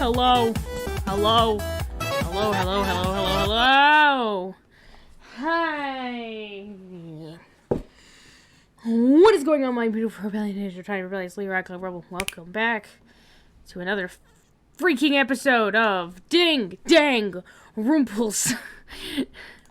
Hello. Hello. Hello, hello, hello, hello, hello. Hi. What is going on, my beautiful rebellion? You're trying to rebelliously rock like rebel. Welcome back to another freaking episode of Ding Dang Rumples.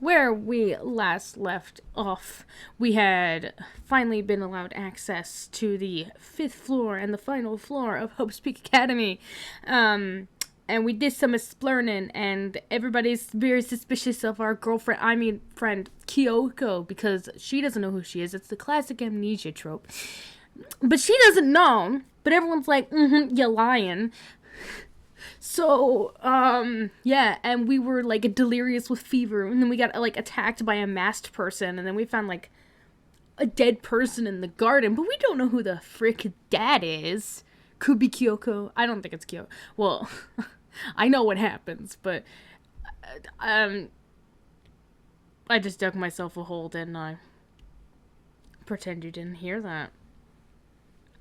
Where we last left off, we had finally been allowed access to the 5th floor and the final floor of Hope's Peak Academy. And we did some exploring, and everybody's very suspicious of our friend Kyoko, because she doesn't know who she is. It's the classic amnesia trope. But she doesn't know, but everyone's like, you're lying. So, yeah, and we were, like, delirious with fever, and then we got, like, attacked by a masked person, and then we found, like, a dead person in the garden, but we don't know who the frick that is. Could be Kyoko. I don't think it's Kyoko. Well, I know what happens, but, I just dug myself a hole, didn't I? Pretend you didn't hear that.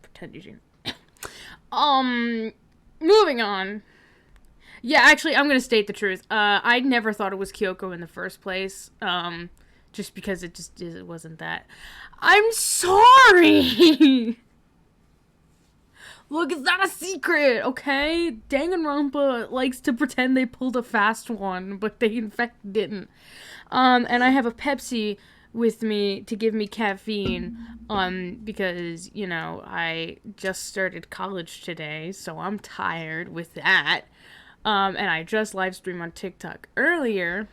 Pretend you didn't. Moving on. Yeah, actually, I'm gonna state the truth. I never thought it was Kyoko in the first place. Just because it wasn't that. I'm sorry! Look, it's not a secret, okay? Danganronpa likes to pretend they pulled a fast one, but they in fact didn't. And I have a Pepsi with me to give me caffeine, because, you know, I just started college today, so I'm tired with that. And I just live streamed on TikTok earlier,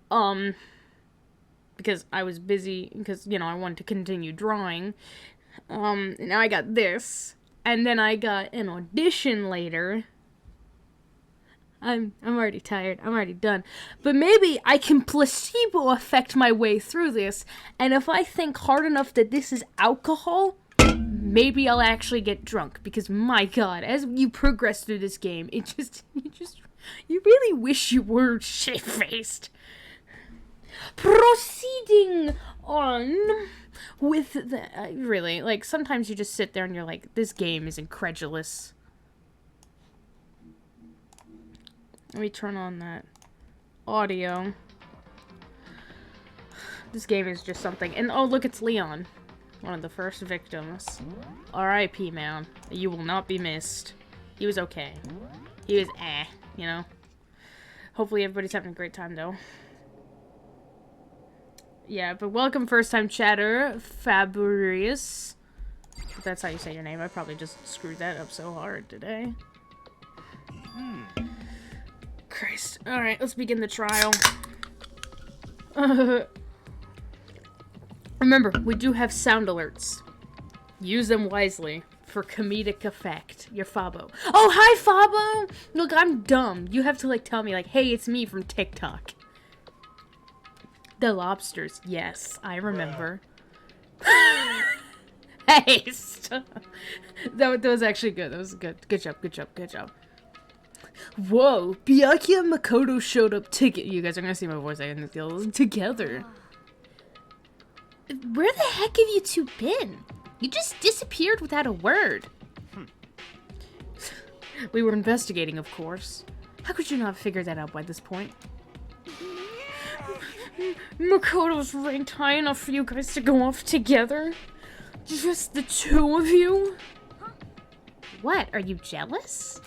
because I was busy, because, you know, I wanted to continue drawing. Now I got this, and then I got an audition later. I'm already tired. I'm already done. But maybe I can placebo affect my way through this, and if I think hard enough that this is alcohol, maybe I'll actually get drunk, because my god, as you progress through this game, you really wish you were shit-faced. Proceeding on with the, really, like, sometimes you just sit there and you're like, this game is incredulous. Let me turn on that audio. This game is just something. And oh, look, it's Leon. One of the first victims. R.I.P., man. You will not be missed. He was okay. He was you know. Hopefully everybody's having a great time, though. Yeah, but welcome first-time chatter, Fabrius. If that's how you say your name. I probably just screwed that up so hard today. Christ. Alright, let's begin the trial. Remember, we do have sound alerts. Use them wisely for comedic effect. You're Fabo. Oh, hi, Fabo! Look, I'm dumb. You have to, like, tell me, like, hey, it's me from TikTok. The lobsters. Yes, I remember. Hey, stop. That was actually good. That was good. Good job, good job, good job. Whoa, Byakuya and Makoto showed up together. You guys are gonna see my voice together. Where the heck have you two been? You just disappeared without a word. We were investigating, of course. How could you not figure that out by this point? Makoto's ranked high enough for you guys to go off together? Just the two of you? What, are you jealous?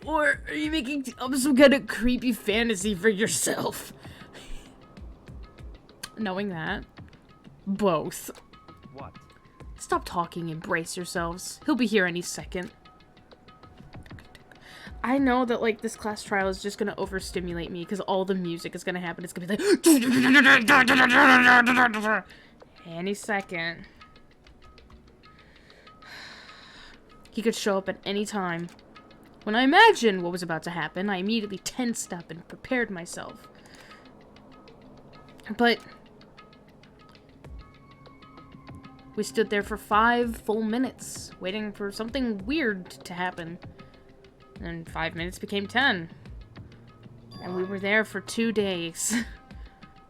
Or are you making up some kind of creepy fantasy for yourself? Knowing that. Both. What? Stop talking and brace yourselves. He'll be here any second. I know that, like, this class trial is just gonna overstimulate me because all the music is gonna happen. It's gonna be like... Any second. He could show up at any time. When I imagined what was about to happen, I immediately tensed up and prepared myself. But we stood there for 5 full minutes, waiting for something weird to happen. And 5 minutes became 10. And we were there for 2 days.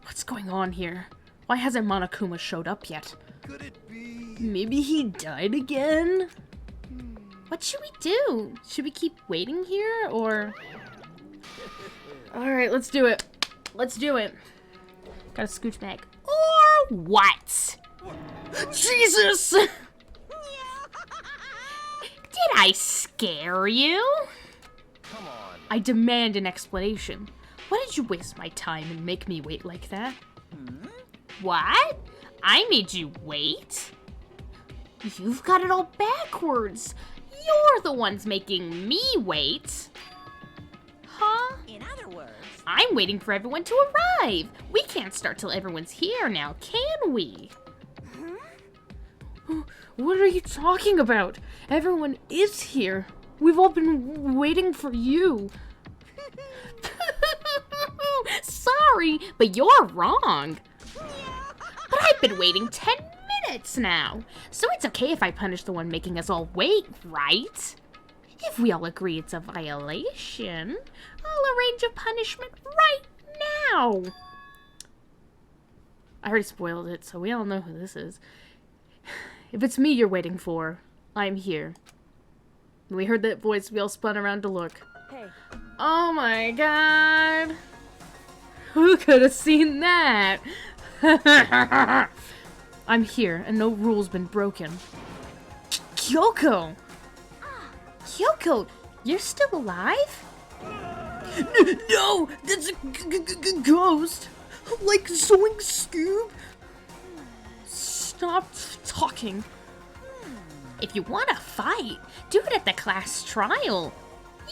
What's going on here? Why hasn't Monokuma showed up yet? Could it be? Maybe he died again? What should we do? Should we keep waiting here, or... Alright, let's do it. Let's do it. Gotta scooch back. Or what? Jesus! Did I scare you? Come on. I demand an explanation. Why did you waste my time and make me wait like that? What? I made you wait? You've got it all backwards. You're the ones making me wait. Huh? In other words, I'm waiting for everyone to arrive. We can't start till everyone's here now, can we? What are you talking about? Everyone is here. We've all been waiting for you. Sorry, but you're wrong. But I've been waiting 10 minutes now. So it's okay if I punish the one making us all wait, right? If we all agree it's a violation, I'll arrange a punishment right now. I already spoiled it, so we all know who this is. If it's me you're waiting for, I'm here. When we heard that voice, we all spun around to look. hey, Oh my god! Who could have seen that? I'm here, and no rule's been broken. Kyoko! Kyoko, you're still alive? No! That's a ghost! Like sewing Scoob? Stop talking. If you want to fight, do it at the class trial.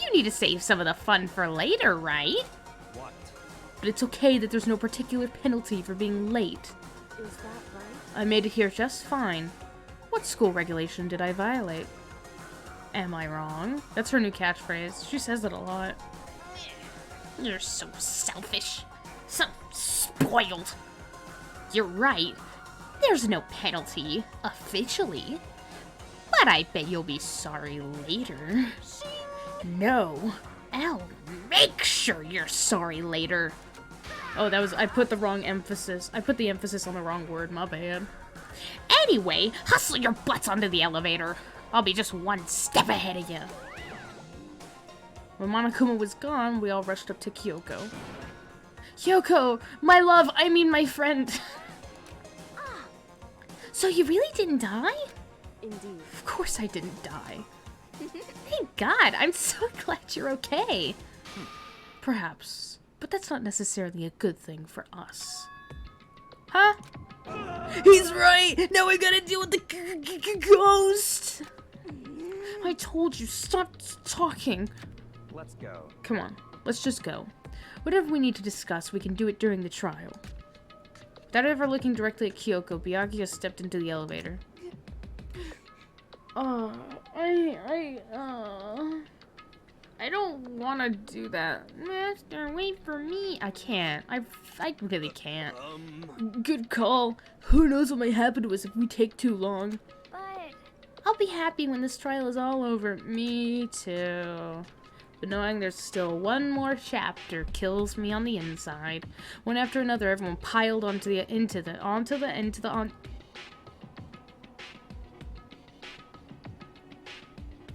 You need to save some of the fun for later, right? What? But it's okay that there's no particular penalty for being late. is that right? I made it here just fine. What school regulation did I violate? Am I wrong? That's her new catchphrase. She says it a lot. You're so selfish. So spoiled. You're right. There's no penalty, officially. But I bet you'll be sorry later. No. I'll make sure you're sorry later. Oh, I put the wrong emphasis. I put the emphasis on the wrong word, my bad. Anyway, hustle your butts onto the elevator. I'll be just one step ahead of you. When Monokuma was gone, we all rushed up to Kyoko. Kyoko, my love, I mean my friend. So you really didn't die? Indeed. Of course I didn't die. Thank God, I'm so glad you're okay. Perhaps, but that's not necessarily a good thing for us. Huh? He's right! Now we gotta deal with the ghost! I told you, stop talking. Let's go. Come on, let's just go. Whatever we need to discuss, we can do it during the trial. Without ever looking directly at Kyoko, Byakuya stepped into the elevator. I don't want to do that. Master, wait for me. I can't. I really can't. Good call. Who knows what might happen to us if we take too long. But I'll be happy when this trial is all over. Me too. But knowing there's still one more chapter kills me on the inside. One after another, everyone piled into the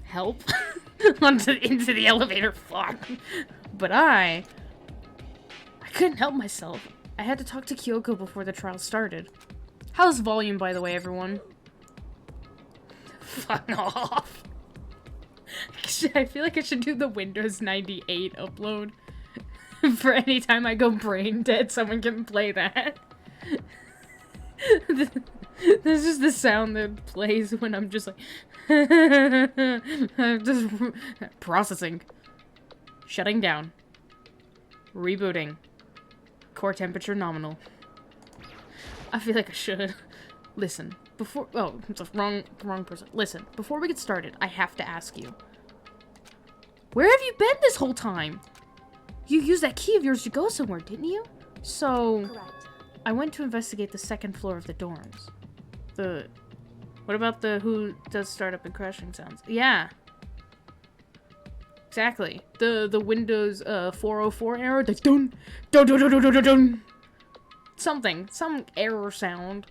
help into the elevator. Fuck. But I couldn't help myself. I had to talk to Kyoko before the trial started. How's volume, by the way, everyone? Fuck off. I feel like I should do the Windows 98 upload. For any time I go brain dead, someone can play that. This is the sound that plays when I'm just like... just processing. Shutting down. Rebooting. Core temperature nominal. I feel like I should. Listen, before... Oh, it's the wrong person. Listen, before we get started, I have to ask you. Where have you been this whole time? You used that key of yours to go somewhere, didn't you? So... correct. I went to investigate the second floor of the dorms. What about the who does startup and crashing sounds? Yeah. Exactly. The Windows 404 error. The dun dun dun dun dun dun dun. Some error sound.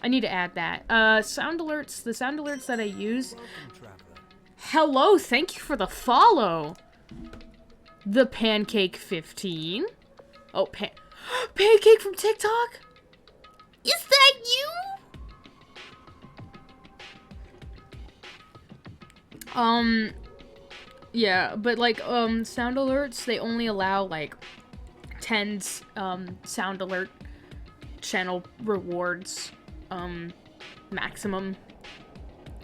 I need to add that. Sound alerts. The sound alerts that I use. Hello, thank you for the follow. The Pancake 15. Oh, Pancake from TikTok? Is that you? Yeah, but like, sound alerts, they only allow like 10 sound alert channel rewards, maximum,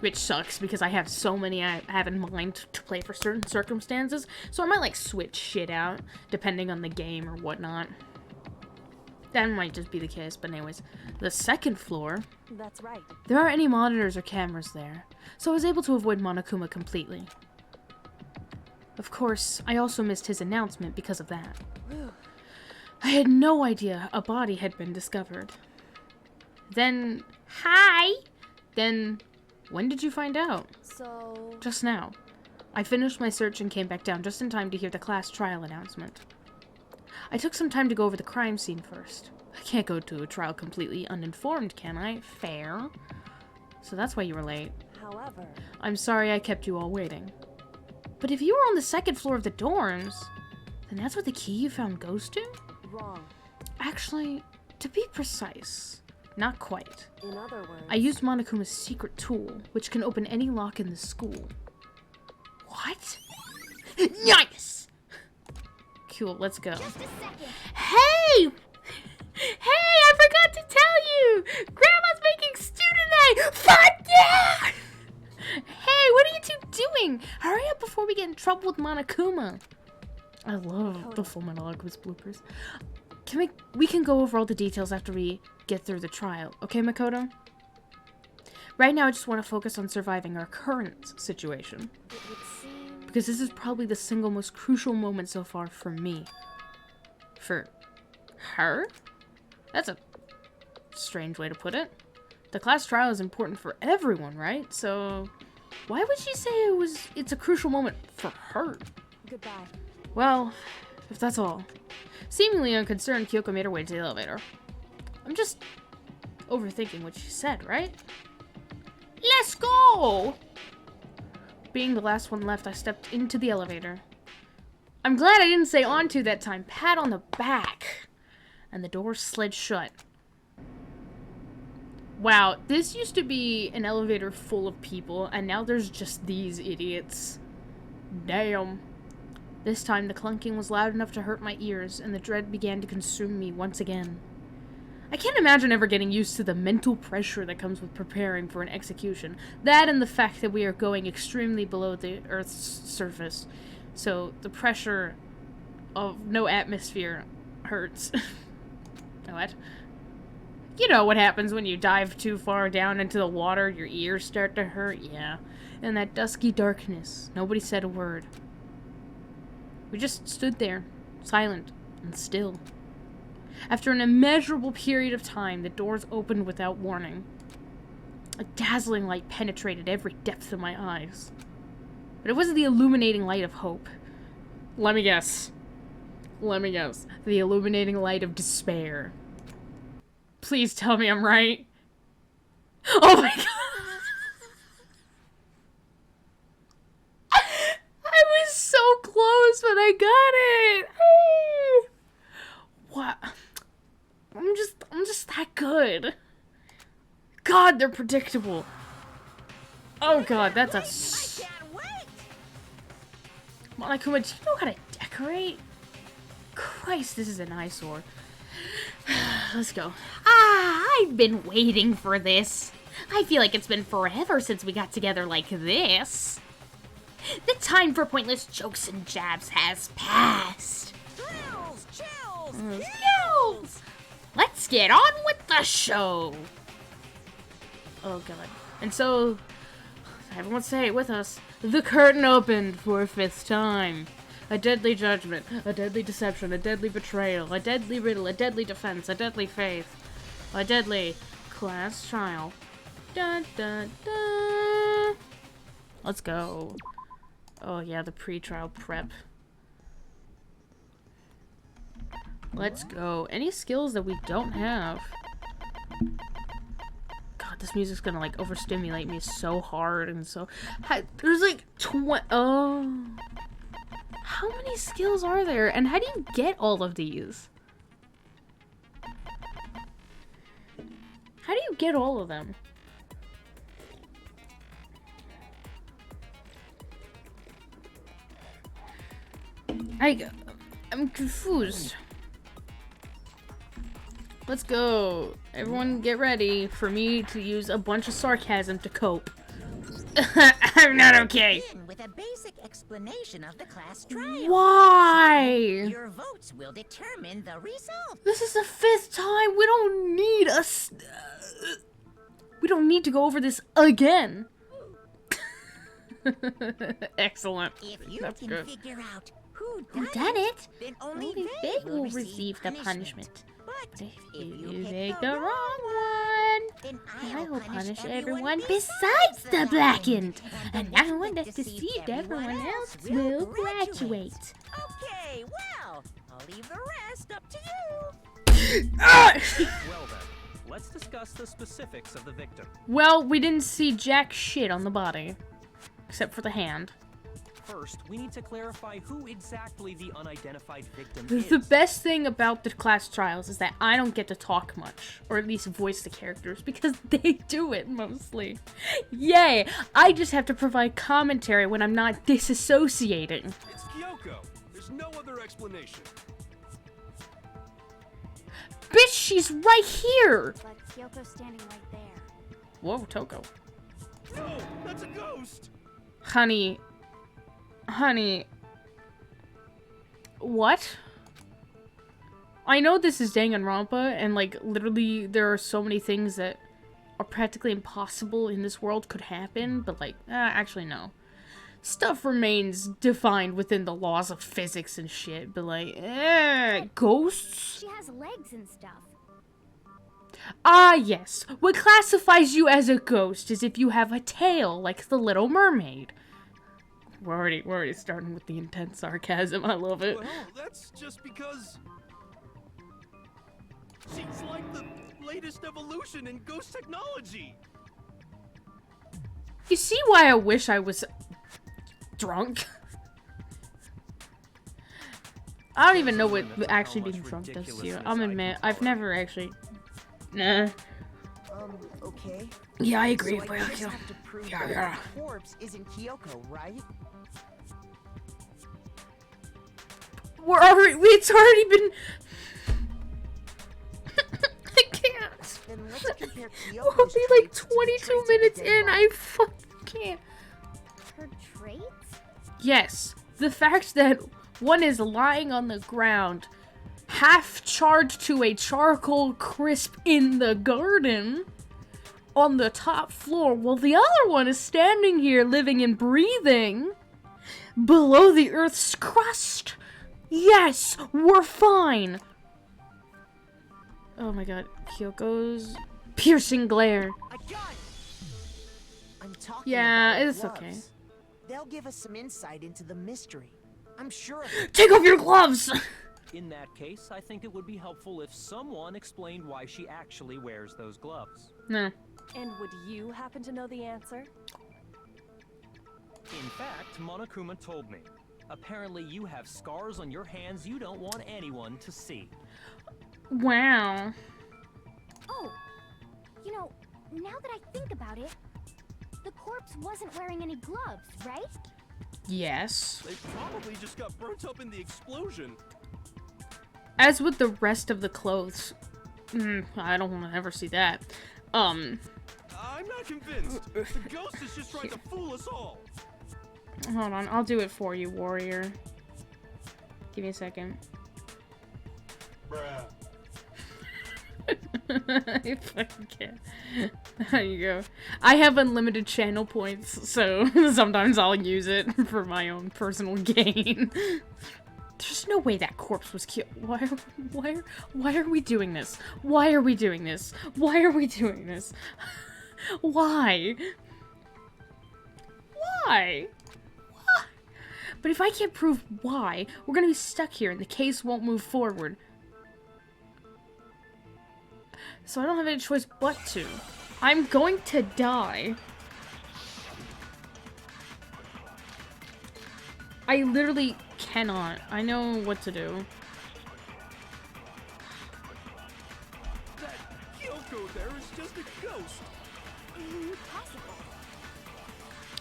which sucks because I have so many I have in mind to play for certain circumstances, so I might like switch shit out depending on the game or whatnot. That might just be the case, but anyways. The second floor. That's right. There aren't any monitors or cameras there, so I was able to avoid Monokuma completely. Of course, I also missed his announcement because of that. I had no idea a body had been discovered. Then, hi! Then, when did you find out? So... Just now. I finished my search and came back down just in time to hear the class trial announcement. I took some time to go over the crime scene first. I can't go to a trial completely uninformed, can I? Fair. So that's why you were late. However... I'm sorry I kept you all waiting. But if you were on the second floor of the dorms, then that's what the key you found goes to? Wrong. Actually, to be precise, not quite. In other words... I used Monokuma's secret tool, which can open any lock in the school. What? Nice! Cool, let's go. Just a second. Hey! Hey, I forgot to tell you! Grandma's making stew today! Fuck yeah! Hey, what are you two doing? Hurry up before we get in trouble with Monokuma. I love the Full Metal Alchemist bloopers. We can go over all the details after we get through the trial, okay, Makoto? Right now, I just want to focus on surviving our current situation. It would seem... Because this is probably the single most crucial moment so far for me. For her? That's a strange way to put it. The class trial is important for everyone, right? So, why would she say it's a crucial moment for her? Goodbye. Well, if that's all. Seemingly unconcerned, Kyoko made her way to the elevator. I'm just overthinking what she said, right? Let's go! Being the last one left, I stepped into the elevator. I'm glad I didn't say onto that time. Pat on the back. And the door slid shut. Wow, this used to be an elevator full of people, and now there's just these idiots. Damn. This time, the clunking was loud enough to hurt my ears, and the dread began to consume me once again. I can't imagine ever getting used to the mental pressure that comes with preparing for an execution. That and the fact that we are going extremely below the Earth's surface. So, the pressure of no atmosphere hurts. What? You know what happens when you dive too far down into the water, your ears start to hurt? Yeah. In that dusky darkness, nobody said a word. We just stood there, silent and still. After an immeasurable period of time, the doors opened without warning. A dazzling light penetrated every depth of my eyes. But it wasn't the illuminating light of hope. Let me guess. The illuminating light of despair. Please tell me I'm right. Oh my god! I was so close, but I got it! What? I'm just that good. God, they're predictable. Oh god, that's a... Monokuma, do you know how to decorate? Christ, this is an eyesore. Let's go. I've been waiting for this. I feel like it's been forever since we got together like this. The time for pointless jokes and jabs has passed. Chills! Let's get on with the show. Oh god. And so, everyone say it with us. The curtain opened for a fifth time. A deadly judgment, a deadly deception, a deadly betrayal, a deadly riddle, a deadly defense, a deadly faith, a deadly class trial. Dun dun dun. Let's go. Oh yeah, the pre-trial prep. Let's go. Any skills that we don't have? this music's gonna like overstimulate me so hard and so. There's like 20. Oh. How many skills are there? And how do you get all of these? How do you get all of them? I'm confused. Let's go. Everyone get ready for me to use a bunch of sarcasm to cope. I'm not okay. Begin with a basic explanation of the class trial. Why? Your votes will determine the result. This is the 5th time. We don't need us. We don't need to go over this again. Excellent. If you That's can good. figure out who Who done done it? then only Only they they will receive the punishment. But If if you you pick pick the the wrong one, then I will punish everyone everyone besides besides the blackened. And the no one that deceived everyone else will graduate. Okay, well, I'll leave the rest up to you. Ah! Well then, let's discuss the specifics of the victim. Well, we didn't see jack shit on the body. Except for the hand. First, we need to clarify who exactly the unidentified victim The is. best thing about the class trials is that I don't get to talk much, or at least voice the characters, because they do it mostly. Yay! I just have to provide commentary when I'm not disassociating. It's Kyoko. There's no other explanation. Bitch, she's right here! But Kyoko's standing right there. Whoa, Toko. No, that's a ghost. Honey. What? I know this is Danganronpa, and like, literally, there are so many things that are practically impossible in this world could happen, but like, actually no. Stuff remains defined within the laws of physics and shit, but like, ghosts? She has legs and stuff. Ah, yes. What classifies you as a ghost is if you have a tail, like the Little Mermaid. We're already starting with the intense sarcasm. I love it. Well, that's just because she's like the latest evolution in ghost technology. You see why I wish I was drunk? I don't even know what actually being drunk does to you. I'm admit, I've never actually. Nah. Okay. Yeah, I agree. So I But just okay. have to prove Yeah, that yeah. the corpse isn't Kyoko, right? It's already been. I can't. Then let's compare We'll Kyoko's be like traits to the 22 traits of minutes the dead in. body. I fucking can't. Her traits? Yes, the fact that one is lying on the ground, half charged to a charcoal crisp in the garden on the top floor, while the other one is standing here living and breathing below the earth's crust. Yes, we're fine. Oh my god, Kyoko's piercing glare. I got it. I'm talking Yeah, about it's gloves. okay. They'll give us some insight into the mystery. I'm sure of it. Take off your gloves! In that case, I think it would be helpful if someone explained why she actually wears those gloves. No. And would you happen to know the answer? In fact, Monokuma told me. Apparently you have scars on your hands you don't want anyone to see. Wow. Oh, you know, now that I think about it, the corpse wasn't wearing any gloves, right? Yes. They probably just got burnt up in the explosion. As with the rest of the clothes. I don't want to ever see that. I'm not convinced. The ghost is just trying to fool us all. Hold on. I'll do it for you, warrior. Give me a second. Bruh. I fucking can't. There you go. I have unlimited channel points, so sometimes I'll use it for my own personal gain. There's no way that corpse was killed. Why are we doing this? Why are we doing this? Why are we doing this? Why? Why? Why? But if I can't prove why, we're gonna be stuck here and the case won't move forward. So I don't have any choice but to. I'm going to die. I literally cannot. I know what to do. That Kyoko there is just a ghost. Impossible.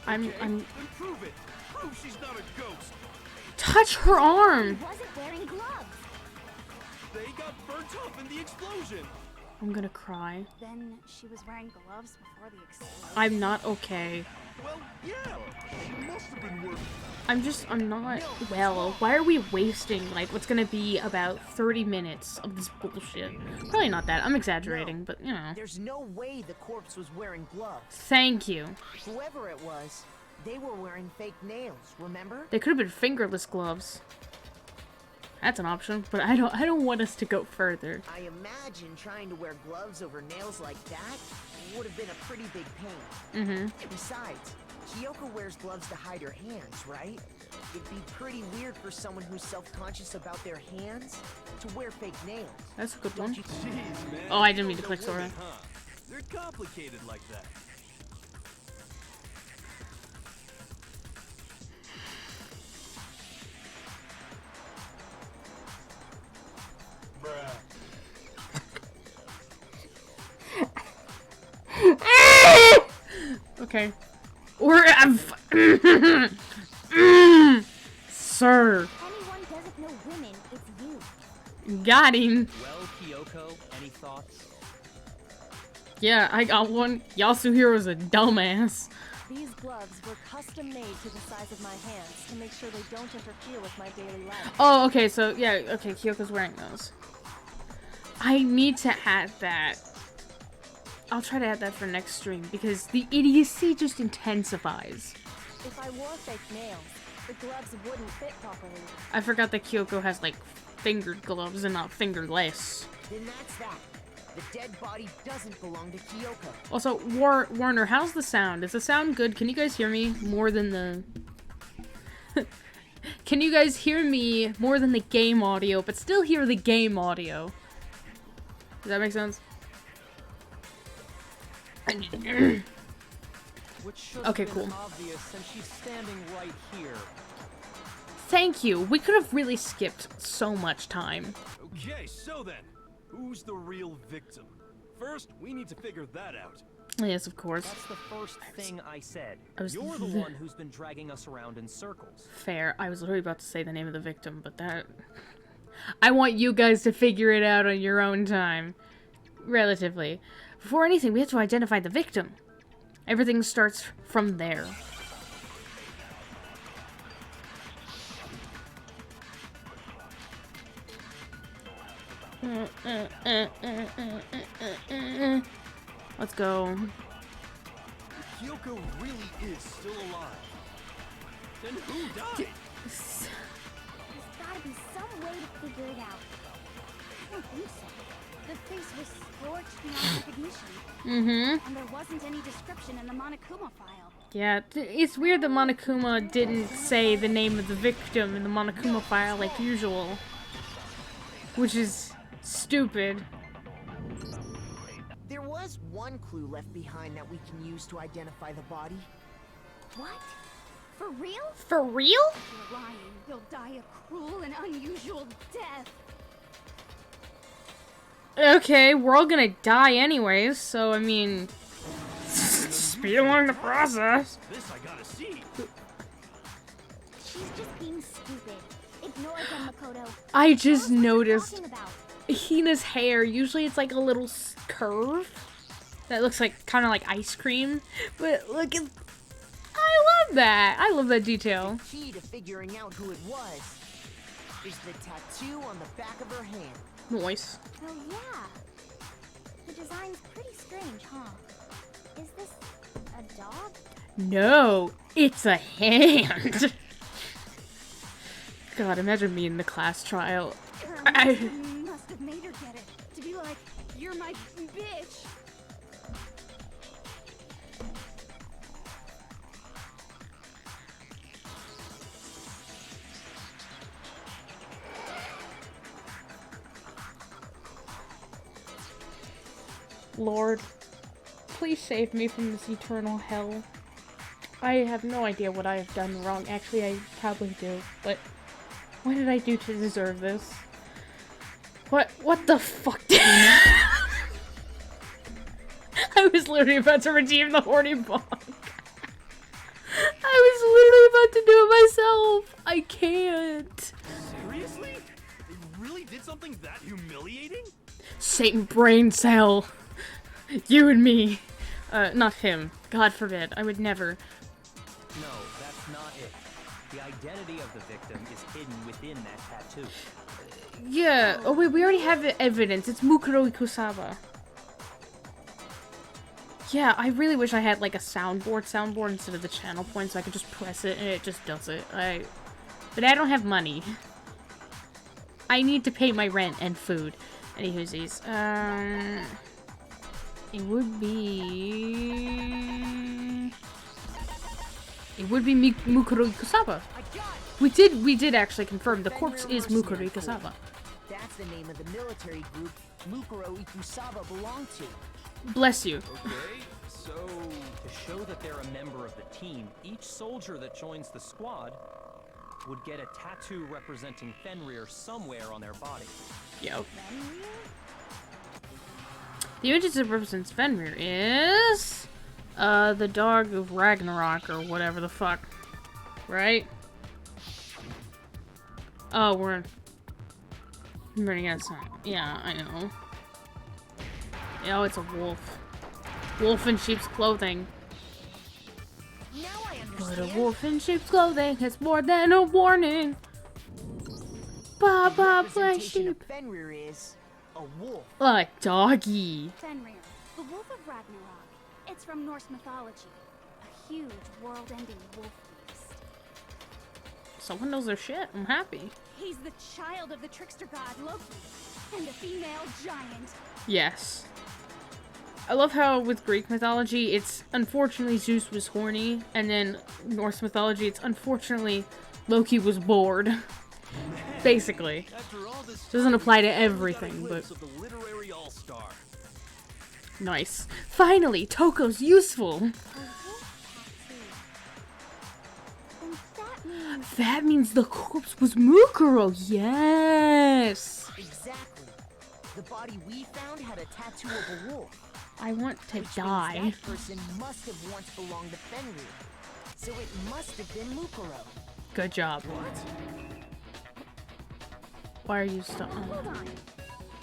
I'm Then prove it. Prove she's not a ghost. touch her arm. He wasn't wearing gloves. They got burnt off in the explosion. I'm gonna cry. Then she was wearing gloves before the explosion. I'm not okay. Well, yeah. It must have been worth it. I'm not well. Why are we wasting like what's gonna be about 30 minutes of this bullshit? Probably not that. I'm exaggerating, but you know. There's no way the corpse was wearing gloves. Thank you. Whoever it was, they were wearing fake nails, remember? They could have been fingerless gloves. That's an option, but I don't want us to go further. I imagine trying to wear gloves over nails like that would have been a pretty big pain. Mm-hmm. Besides, Kyoko wears gloves to hide her hands, right? It'd be pretty weird for someone who's self-conscious about their hands to wear fake nails. That's a good one. Jeez, man. Oh, I didn't mean to Those click Sora. women, huh? They're complicated like that. Okay. Or Sir. Anyone doesn't know women, it's you. Got him. Well, Kyoko, any thoughts? Yeah, I got one. Yasuhiro's a dumbass. These gloves were custom made to the size of my hands to make sure they don't interfere with my daily life. Oh, okay, so, yeah, okay, Kyoko's wearing those. I need to add that. I'll try to add that for next stream, because the idiocy just intensifies. If I wore fake nails, the gloves wouldn't fit properly. I forgot that Kyoko has, like, fingered gloves and not fingerless. Then that's that. The dead body doesn't belong to Kyoko. Also, Warner, how's the sound? Is the sound good? Can you guys hear me more than the... Can you guys hear me more than the game audio, but still hear the game audio? Does that make sense? Which should Okay, have been cool. obvious since she's standing right here. Thank you. We could have really skipped so much time. Okay, so then, who's the real victim? First, we need to figure that out. Yes, of course. That's the first thing I said. I was You're the one who's been dragging us around in circles. Fair. I was literally about to say the name of the victim, but that... I want you guys to figure it out on your own time. Relatively. Before anything, we have to identify the victim. Everything starts from there. Let's go. Kyoko really is still alive. Then who died? There's gotta be some way to figure it out. I don't think so. The face was scorched beyond recognition. Mm-hmm. And there wasn't any description in the Monokuma file. Yeah, it's weird that Monokuma didn't say the name of the victim in the Monokuma file like usual. Which is stupid. There was one clue left behind that we can use to identify the body. What? For real? For real? You're lying. You'll die a cruel and unusual death. Okay, we're all gonna die anyways, so I mean... speed along the process. This I gotta see. She's just being stupid. Ignore them, Makoto. I just Tell us what you're noticed talking about. Hina's hair, usually it's like a little curve that looks like kind of like ice cream, but look at... I love that! I love that detail. Key to figuring out who it was is the tattoo on the back of her hand. Nice. Oh, yeah. The design's pretty strange, huh? Is this a dog? No, it's a hand. God, imagine me in the class trial. I... Must have made her get it. To be like, you're my bitch. Lord, please save me from this eternal hell. I have no idea what I have done wrong. Actually, I probably do, but what did I do to deserve this? What the fuck did I was literally about to redeem the horny bog. I was literally about to do it myself. I can't. Seriously? They really did something that humiliating? Satan brain cell. You and me. Not him. God forbid. I would never. No, that's not it. The identity of the victim is hidden within that tattoo. Yeah. Oh wait, we already have evidence. It's Mukuro Ikusaba. Yeah, I really wish I had like a soundboard instead of the channel point so I could just press it and it just does it. But I don't have money. I need to pay my rent and food. Anywhoosies. It would be Mukuro Ikusaba. We did actually confirm the corpse is Mukuro Ikusaba. That's the name of the military group Mukuro Ikusaba belonged to. Bless you. Okay, so... To show that they're a member of the team, each soldier that joins the squad would get a tattoo representing Fenrir somewhere on their body. Yo. The image that represents Fenrir is the dog of Ragnarok or whatever the fuck. Right? Oh, we're running out of time. Yeah, I know. Oh, it's a wolf. Wolf in sheep's clothing. Now I But understand. a wolf in sheep's clothing is more than a warning. Ba ba black Representation of sheep. Fenrir is a wolf. A doggy. Fenrir, the wolf of Ragnarok. It's from Norse mythology. A huge, world-ending wolf beast. Someone knows their shit. I'm happy. He's the child of the trickster god Loki and the female giant. Yes. I love how with Greek mythology, it's unfortunately Zeus was horny, and then Norse mythology, it's unfortunately Loki was bored. Basically. After all this Doesn't apply to time, everything, we got a but glimpse of the literary all-star. nice. Finally, Toko's useful. A wolf tattoo. And that means That means the corpse was Mukuro. Yes. Exactly. The body we found had a tattoo of a wolf. I want to Which means die. that person must have once belonged to Fenrir. So it must have been Mukuro. Good job. Why are you stuck? hold on.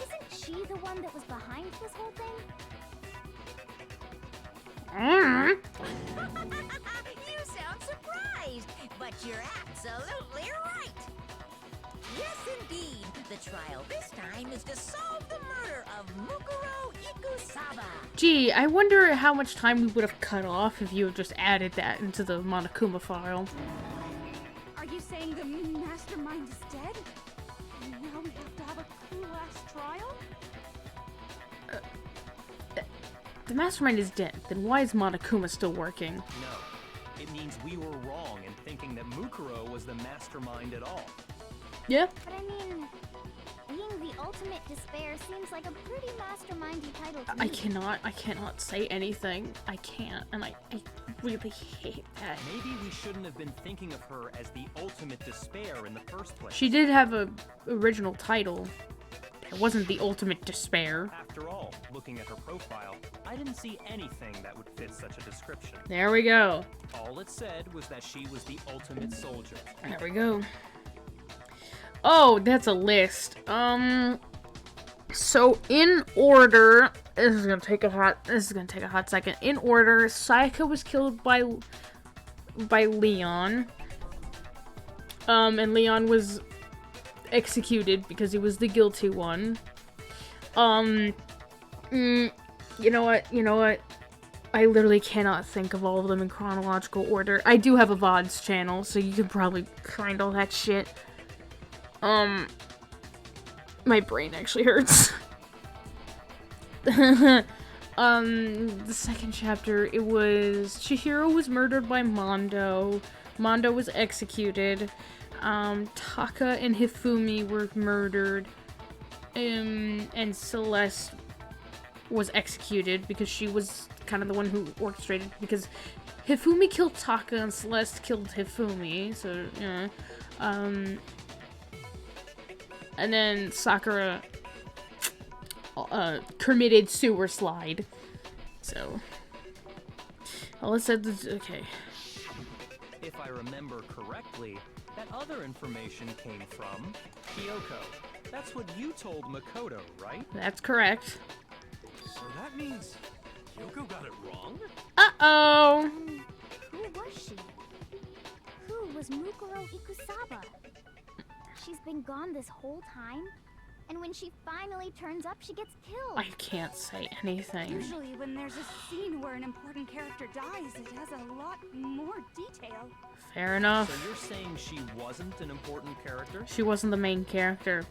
Isn't she the one that was behind this whole thing? You sound surprised, but you're absolutely right. Yes, indeed. The trial this time is to solve the murder of Mukuro Ikusaba. Gee, I wonder how much time we would have cut off if you had just added that into the Monokuma file. Are you saying the mastermind is dead? And now we have to have a cool-ass trial? The mastermind is dead, then why is Monokuma still working? No. It means we were wrong in thinking that Mukuro was the mastermind at all. Yeah? But I mean, being the ultimate despair seems like a pretty mastermindy title to I me. cannot say anything. I can't, and I really hate that. Maybe we shouldn't have been thinking of her as the ultimate despair in the first place. She did have a original title. It wasn't the ultimate despair. After all, looking at her profile, I didn't see anything that would fit such a description. There we go. All it said was that she was the ultimate soldier. There we go. Oh, that's a list. So in order, this is gonna take a hot second. In order, Sayaka was killed by Leon. And Leon was executed because he was the guilty one. You know what? I literally cannot think of all of them in chronological order. I do have a VODs channel, so you can probably find all that shit. My brain actually hurts. The second chapter, it was Chihiro was murdered by Mondo. Mondo was executed. Taka and Hifumi were murdered. And Celeste was executed because she was kind of the one who orchestrated, because Hifumi killed Taka and Celeste killed Hifumi, so, yeah. And then Sakura committed sewer slide. So, all it said is, okay. If I remember correctly, that other information came from Kyoko. That's what you told Makoto, right? That's correct. So that means Kyoko got it wrong? Uh-oh! Who was she? Who was Mukuro Ikusaba? She's been gone this whole time? And when she finally turns up, she gets killed. I can't say anything. Usually when there's a scene where an important character dies, it has a lot more detail. Fair enough. So you're saying she wasn't an important character? She wasn't the main character.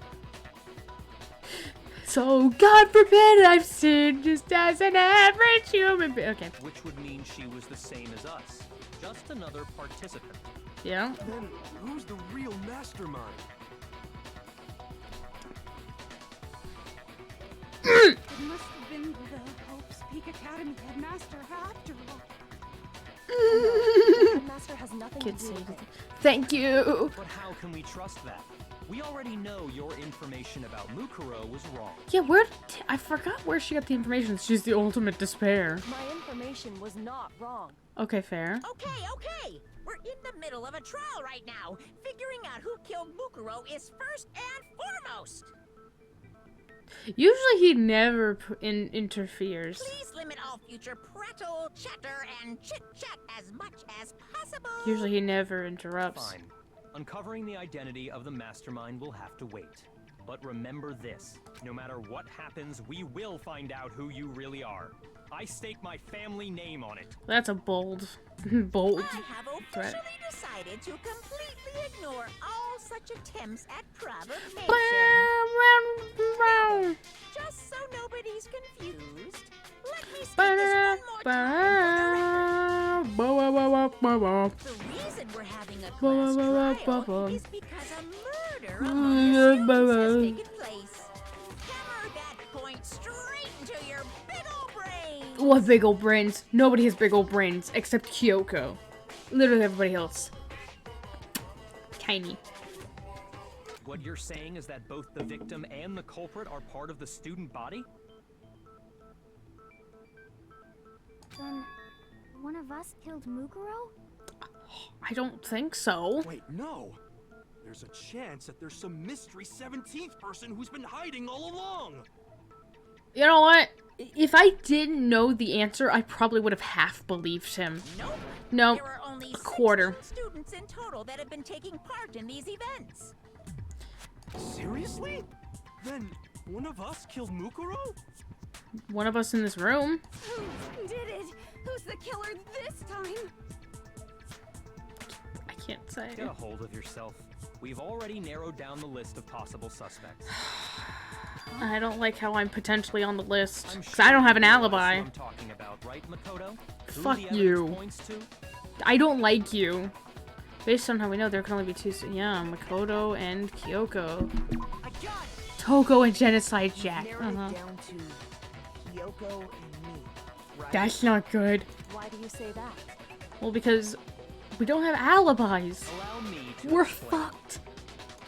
So, God forbid I've sinned just as an average human being. Okay. Which would mean she was the same as us. Just another participant. Yeah. Then who's the real mastermind? It must have been the Hope's Peak Academy headmaster after all. The headmaster has nothing to Kids do say with it. thank you. But how can we trust that? We already know your information about Mukuro was wrong. Yeah, I forgot where she got the information. She's the ultimate despair. My information was not wrong. Okay, fair. Okay. We're in the middle of a trial right now. Figuring out who killed Mukuro is first and foremost. Usually he never interferes. Please limit all future prattle, chatter, and chit-chat as much as possible. Usually he never interrupts. Fine. Uncovering the identity of the mastermind will have to wait. But remember this. No matter what happens, we will find out who you really are. I stake my family name on it. That's a bold, bold I have threat. officially decided to completely ignore all such attempts at provocation. Just so nobody's confused, let me state this one more time for the record. The reason we're having a class trial is because a murder among the students has taken place. Hammer that point straight into your big ol' brain. What big old brains? Nobody has big old brains except Kyoko. Literally everybody else. Tiny. What you're saying is that both the victim and the culprit are part of the student body? Then, one of us killed Mukuro? I don't think so. Wait, no. There's a chance that there's some mystery 17th person who's been hiding all along. You know what? If I didn't know the answer, I probably would have half believed him. Nope. No, There are only a quarter. 16 students in total that have been taking part in these events. Seriously? Then one of us killed Mukuro? One of us in this room. Who did it? Who's the killer this time? I can't say. Get a hold of yourself. We've already narrowed down the list of possible suspects. I don't like how I'm potentially on the list. I'm Because I don't have an you know alibi. who I'm talking about, right, Makoto? Who Fuck the evidence you. Points to? I don't like you. Based on how we know, there can only be two. Yeah, Makoto and Kyoko. I got it! Toko and Genocide Jack. Narrowed it down to Kyoko and me, right? That's not good. Why do you say that? Well, because we don't have alibis. Allow me to We're explain. fucked.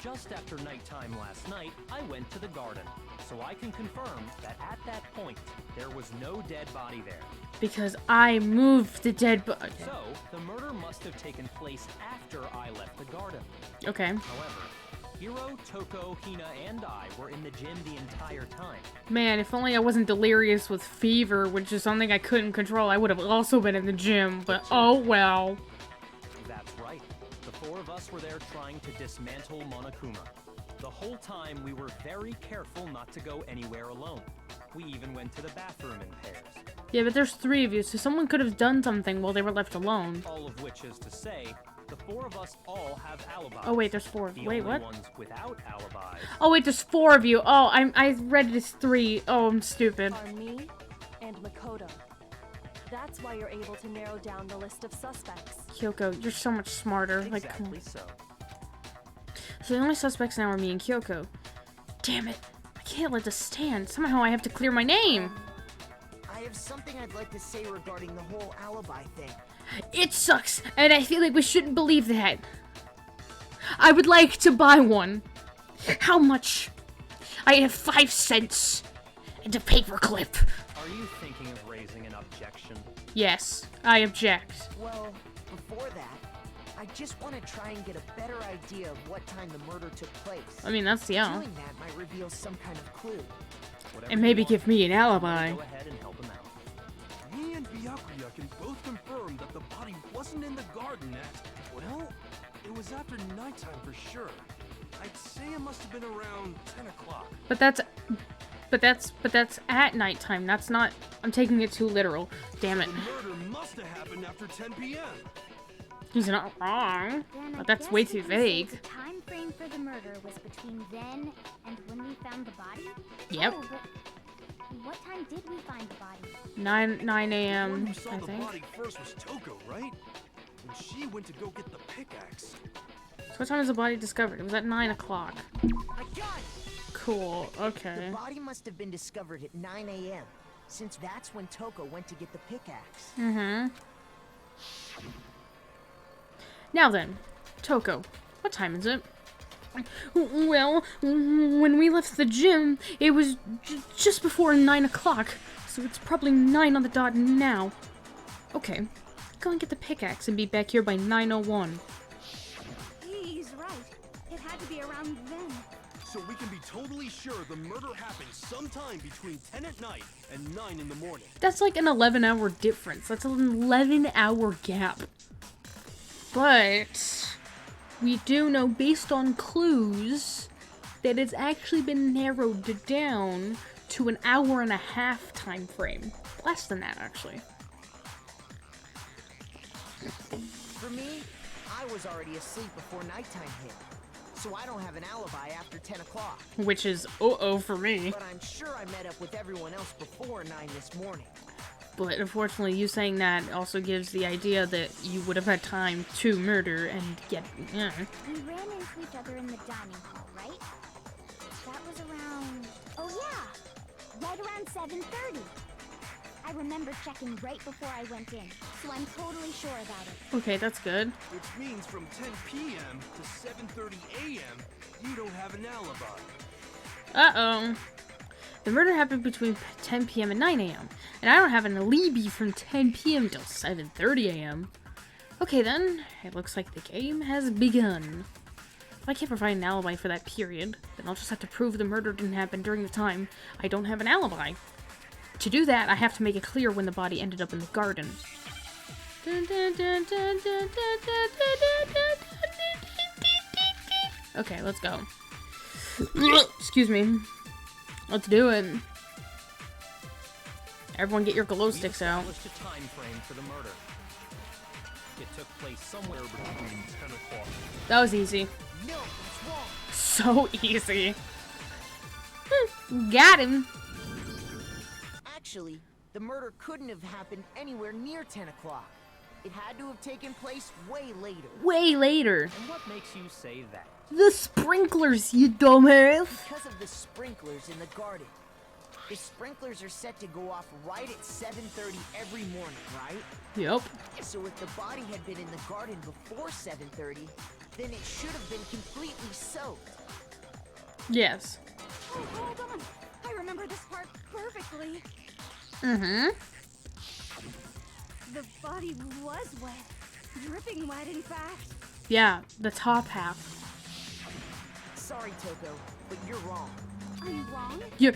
Just after nighttime last night, I went to the garden, so I can confirm that at that point, there was no dead body there. Because I moved the dead body. So, the murder must have taken place after I left the garden. Okay. However, Hiro, Toko, Hina, and I were in the gym the entire time. Man, if only I wasn't delirious with fever, which is something I couldn't control, I would have also been in the gym, but oh well. That's right. The four of us were there trying to dismantle Monokuma. The whole time, we were very careful not to go anywhere alone. We even went to the bathroom in pairs. Yeah, but there's three of you, so someone could have done something while they were left alone. All of which is to say, the four of us all have alibis. Oh wait, there's four. The Wait, only what? ones without alibis Oh wait, there's four of you. Oh, I read it as three. Oh, I'm stupid. Are me and Makoto. That's why you're able to narrow down the list of suspects. Kyoko, you're so much smarter. Like, come on. exactly so. So the only suspects now are me and Kyoko. Damn it. I can't let this stand. Somehow I have to clear my name. have something I'd like to say regarding the whole alibi thing. It sucks, and I feel like we shouldn't believe that. I would like to buy one. How much? I have 5 cents and a paperclip. Are you thinking of raising an objection? Yes, I object. Well, before that, I just want to try and get a better idea of what time the murder took place. I mean, that's, yeah. Doing that might reveal some kind of clue. Whatever And maybe you give want, me an alibi. Go ahead and help him out. Me and Byakuya can both confirm that the body wasn't in the garden at, well, it was after nighttime for sure. I'd say it must have been around 10 o'clock. But that's at nighttime. That's not. I'm taking it too literal. Damn it. The murder must have happened after 10 p.m. He's not wrong. Then I But that's guess way we too can say vague. The time frame for the murder was between then and when we found the body? Yep. Oh, but what time did we find the body? 9 The one a.m. who saw I the think. body first was Toko, right? And she went to go get the pickaxe. So what time was the body discovered? It was at 9 o'clock. I got it! Cool. Okay. The body must have been discovered at 9 a.m., since that's when Toko went to get the pickaxe. Mm-hmm. Now then, Toko, what time is it? Well, when we left the gym, it was just before 9 o'clock, so it's probably 9 on the dot now. Okay, go and get the pickaxe and be back here by 9:01. He's right. It had to be around then. So we can be totally sure the murder happened sometime between 10 at night and 9 in the morning. That's like an 11-hour difference. That's an 11-hour gap. But we do know, based on clues, that it's actually been narrowed down to an hour and a half time frame. Less than that, actually. For me, I was already asleep before nighttime hit, so I don't have an alibi after 10 o'clock. Which is uh-oh for me. But I'm sure I met up with everyone else before 9 this morning. But unfortunately, you saying that also gives the idea that you would have had time to murder and get... Yeah. We ran into each other in the dining hall, right? That was around... Oh yeah! Right around 7:30. I remember checking right before I went in, so I'm totally sure about it. Okay, that's good. Which means from 10 p.m. to 7:30 a.m., you don't have an alibi. Uh-oh. The murder happened between 10 p.m. and 9 a.m. And I don't have an alibi from 10 p.m. till 7:30 a.m. Okay then, it looks like the game has begun. If I can't provide an alibi for that period, then I'll just have to prove the murder didn't happen during the time I don't have an alibi. To do that, I have to make it clear when the body ended up in the garden. Okay, let's go. Excuse me. Let's do it. Everyone get your glow We've sticks out. established a time frame for the murder. It took place somewhere between 10 o'clock. That was easy. No, it's wrong. So easy. Got him. Actually, the murder couldn't have happened anywhere near 10 o'clock. It had to have taken place way later. Way later. And what makes you say that? The sprinklers, you dumbass. Because of the sprinklers in the garden. The sprinklers are set to go off right at 7:30 every morning, right? Yep. So if the body had been in the garden before 7:30, then it should have been completely soaked. Yes. Oh, hold on. I remember this part perfectly. Mm-hmm. The body was wet. Dripping wet, in fact. Yeah, the top half. Sorry, Toko, but you're wrong. I'm wrong? You're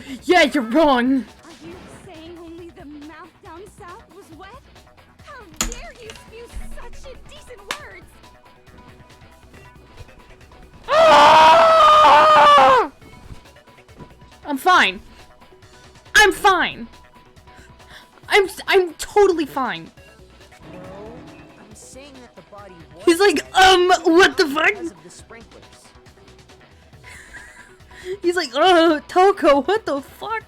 wrong. Are you saying only the mouth down south was wet? How dare you spew such indecent words? I'm fine. I'm fine. I'm totally fine. No, I'm saying that the body was He's like, what the fuck? because of the sprinklers. He's like, oh, Toko, what the fuck?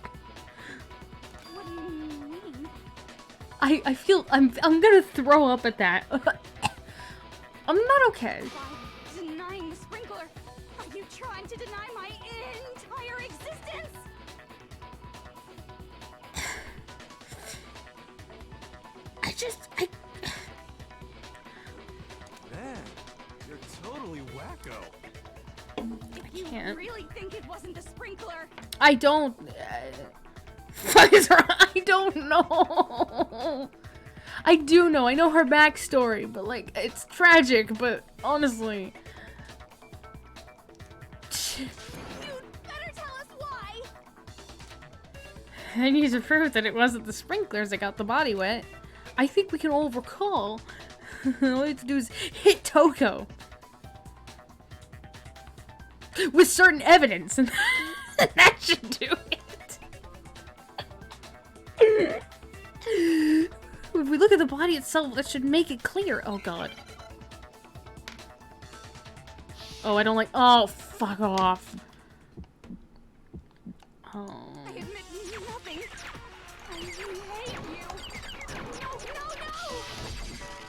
What do you mean? I feel I'm gonna throw up at that. I'm not okay. By denying the sprinkler, are you trying to deny my entire existence? Man, you're totally wacko. You can't. really think it wasn't the sprinkler? I don't. Fuck is her? I don't know. I do know. I know her backstory, but like, it's tragic. But honestly, You'd better tell us why. I need to prove that it wasn't the sprinklers that got the body wet. I think we can all recall. All we have to do is hit Toko with certain evidence, and that should do it. If we look at the body itself, that should make it clear. Oh god. Oh, I don't like. Oh, fuck off. Oh. I admit nothing. I hate you. No, no, no!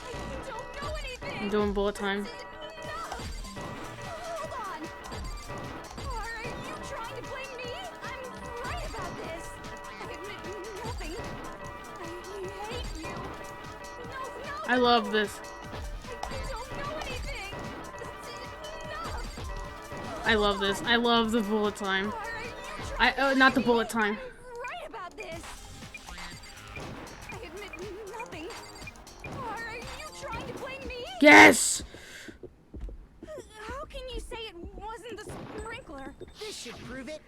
I don't know anything! I'm doing bullet time. Hold on! Are you trying to blame me? I'm right about this. I admit nothing. I hate you. No, no! I love this. I don't know anything. Enough. I love this. I love the bullet time. Are you trying Not the bullet time. I'm right about this. I admit nothing. Are you trying to blame me? Yes! How can you say it wasn't the sprinkler? This should prove it.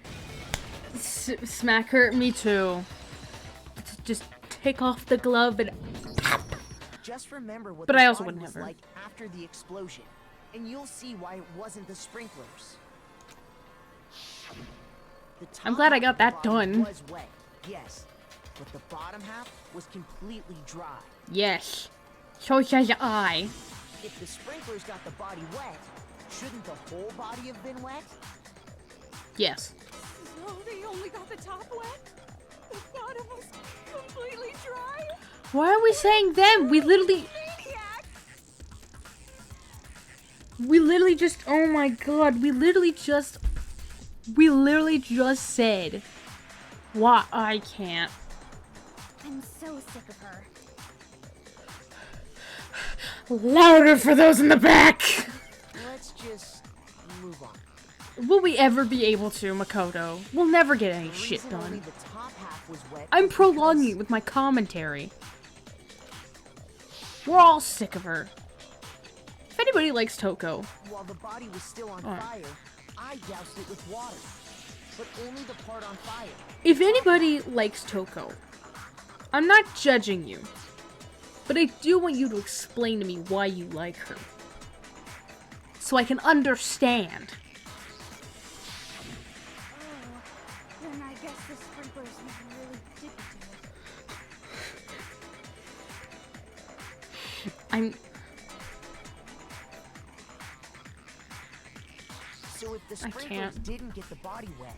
Smack her. Me too. Just take off the glove and. Just remember what But the I also body wouldn't was have her. like after the explosion, and you'll see why it wasn't the sprinklers. The I'm top glad I half got of the that body done. Was wet, yes, but the bottom half was completely dry. Yes. So says I. If the sprinklers got the body wet, shouldn't the whole body have been wet? Yes. So they only got the top wet? The bottom was completely dry? Why are we saying them? We literally just. Oh my god. We literally just said. Why I can't. I'm so sick of her. Louder for those in the back. Let's just move on. Will we ever be able to, Makoto? We'll never get any The shit reason only done. the top half was wet I'm was prolonging because- it with my commentary. We're all sick of her. If anybody likes Toko, While the body was still on Alright. fire, I doused it with water. But only the part on fire. if anybody likes Toko, I'm not judging you, but I do want you to explain to me why you like her, so I can understand. Oh, then I guess the sprinklers really did do it. I'm. So if the I sprinklers can't. didn't get the body wet,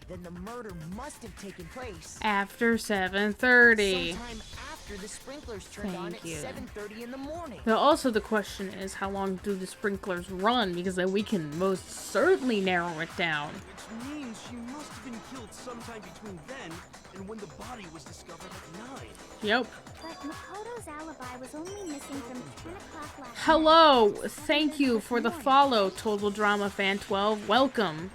then the murder must have taken place After 7:30. sometime after the sprinklers turned on Thank at you. 7:30 in the morning. But also the question is, how long do the sprinklers run? Because then we can most certainly narrow it down. Which means she must have been killed sometime between then and when the body was discovered at 9. Yep. But Makoto's alibi was only missing from 10 o'clock last Hello, night. thank you for the follow, Total Drama Fan 12. Welcome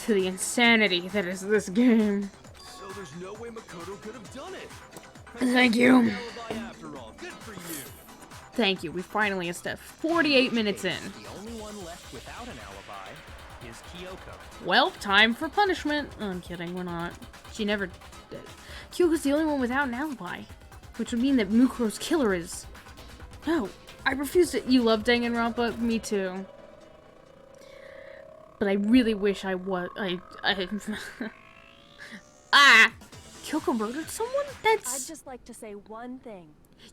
to the insanity that is this game. So there's no way Makoto could have done it. Thank you. Alibi after all. Good for you. Thank you. We finally established 48 minutes in. The only one left without an alibi is Kyoko. Well, time for punishment. Oh, I'm kidding, we're not. She never did. Kyoko's the only one without an alibi, which would mean that Mukuro's killer is. No, I refuse it. You love Danganronpa? Me too. But I really wish I was. Ah! Kyoko murdered someone? I'd That's. just like to say one thing.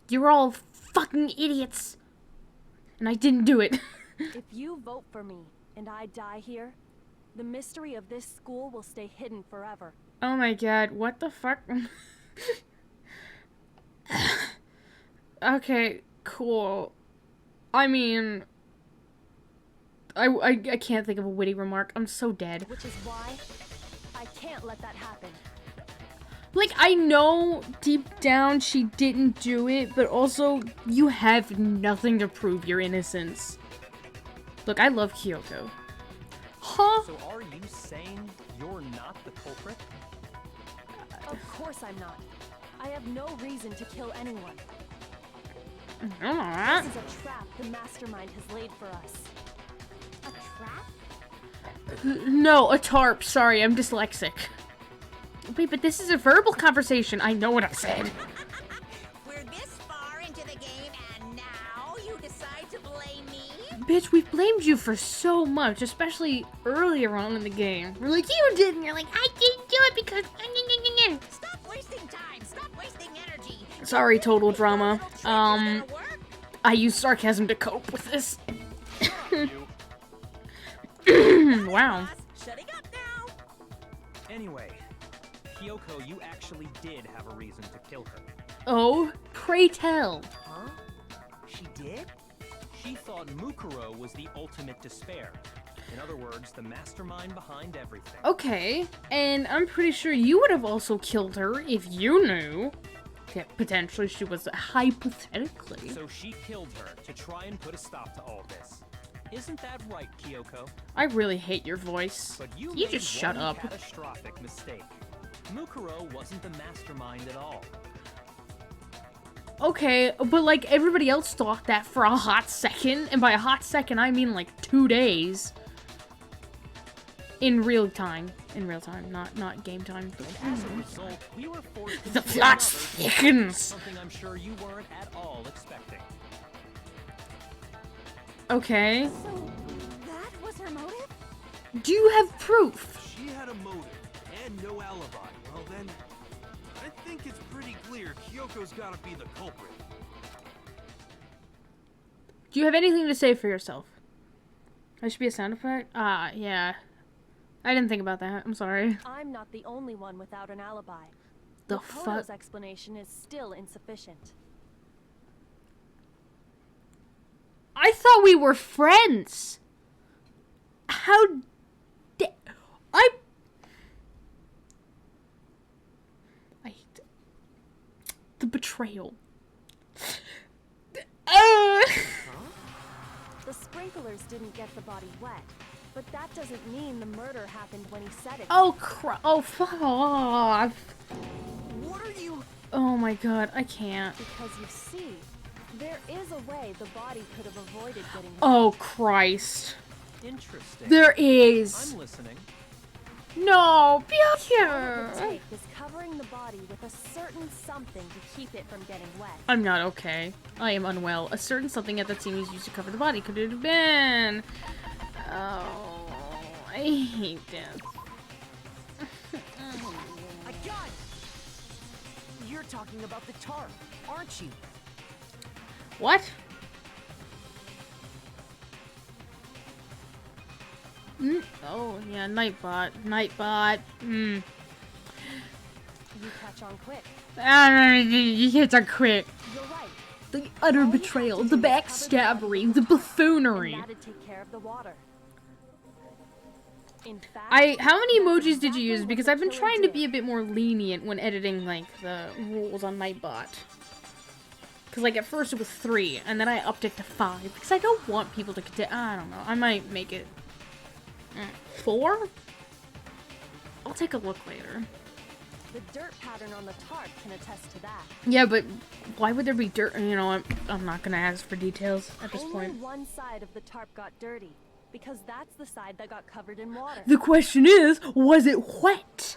You're all fucking idiots. And I didn't do it. If you vote for me and I die here, the mystery of this school will stay hidden forever. Oh my god, what the fuck? Okay, cool. I mean, I can't think of a witty remark. I'm so dead. Which is why I can't let that happen. Like, I know deep down she didn't do it, but also, you have nothing to prove your innocence. Look, I love Kyoko. Huh? So are you saying you're not the culprit? Of course I'm not. I have no reason to kill anyone. Alright. This is a trap the mastermind has laid for us. A trap? No, a tarp. Sorry, I'm dyslexic. Wait, but this is a verbal conversation. I know what I said. We're this far into the game, and now you decide to blame me? Bitch, we've blamed you for so much, especially earlier on in the game. We're like, you didn't. You're like, I didn't do it because... Stop wasting time! Stop wasting energy! Sorry, total drama. Little trick is gonna work. I use sarcasm to cope with this. Wow. Boss, shutting up now. Anyway, Kyoko, you actually did have a reason to kill her. Oh, pray tell. Huh? She did? She thought Mukuro was the ultimate despair. In other words, the mastermind behind everything. Okay, and I'm pretty sure you would have also killed her if you knew. Yeah, potentially she was hypothetically. So she killed her to try and put a stop to all this. Isn't that right, Kyoko? I really hate your voice. But you You made just shut one up. catastrophic mistake. Mukuro wasn't the mastermind at all. Okay, but like everybody else thought that for a hot second, and by a hot second I mean like 2 days. In real time, not game time. But As a result, we were forced the into plot another thickens. something I'm sure you weren't at all expecting. Okay, So, that was her motive? do you have proof? She had a motive and no alibi. Well then, I think it's pretty clear Kyoko's gotta be the culprit. Do you have anything to say for yourself? That should be a sound effect? Yeah. I didn't think about that. I'm sorry. I'm not the only one without an alibi. The Makoto's fuck? explanation is still insufficient. I thought we were friends. How I hate the betrayal. The sprinklers didn't get the body wet, but that doesn't mean the murder happened when he said it. Oh oh fuck off. What are you... Oh my god, I can't. Because you see, there is a way the body could have avoided getting wet. Oh Christ. Interesting. There is. I'm listening. No, be All it here. would take is covering the body with a certain something to keep it from getting wet. I'm not okay. I am unwell. A certain something at that scene was used to cover the body. Could it have been? Oh, I hate this. I got it! You're talking about the tarp, aren't you? What? Oh, yeah, Nightbot. Nightbot. You catch on quick. You kids are quick. You're right. The utter betrayal, the backstabbery, the buffoonery. And that'd take care of the water. In fact, How many that's emojis did exactly you use? what Because the I've been killer trying to did. be a bit more lenient when editing, like, the rules on Nightbot. Because, like, at first it was 3, and then I upped it to 5. Because I don't want people to continue. I don't know. I might make it 4? I'll take a look later. The dirt pattern on the tarp can attest to that. Yeah, but why would there be dirt? You know, I'm not gonna ask for details at this Only point. one side of the tarp got dirty, because that's the side that got covered in water. The question is, was it wet?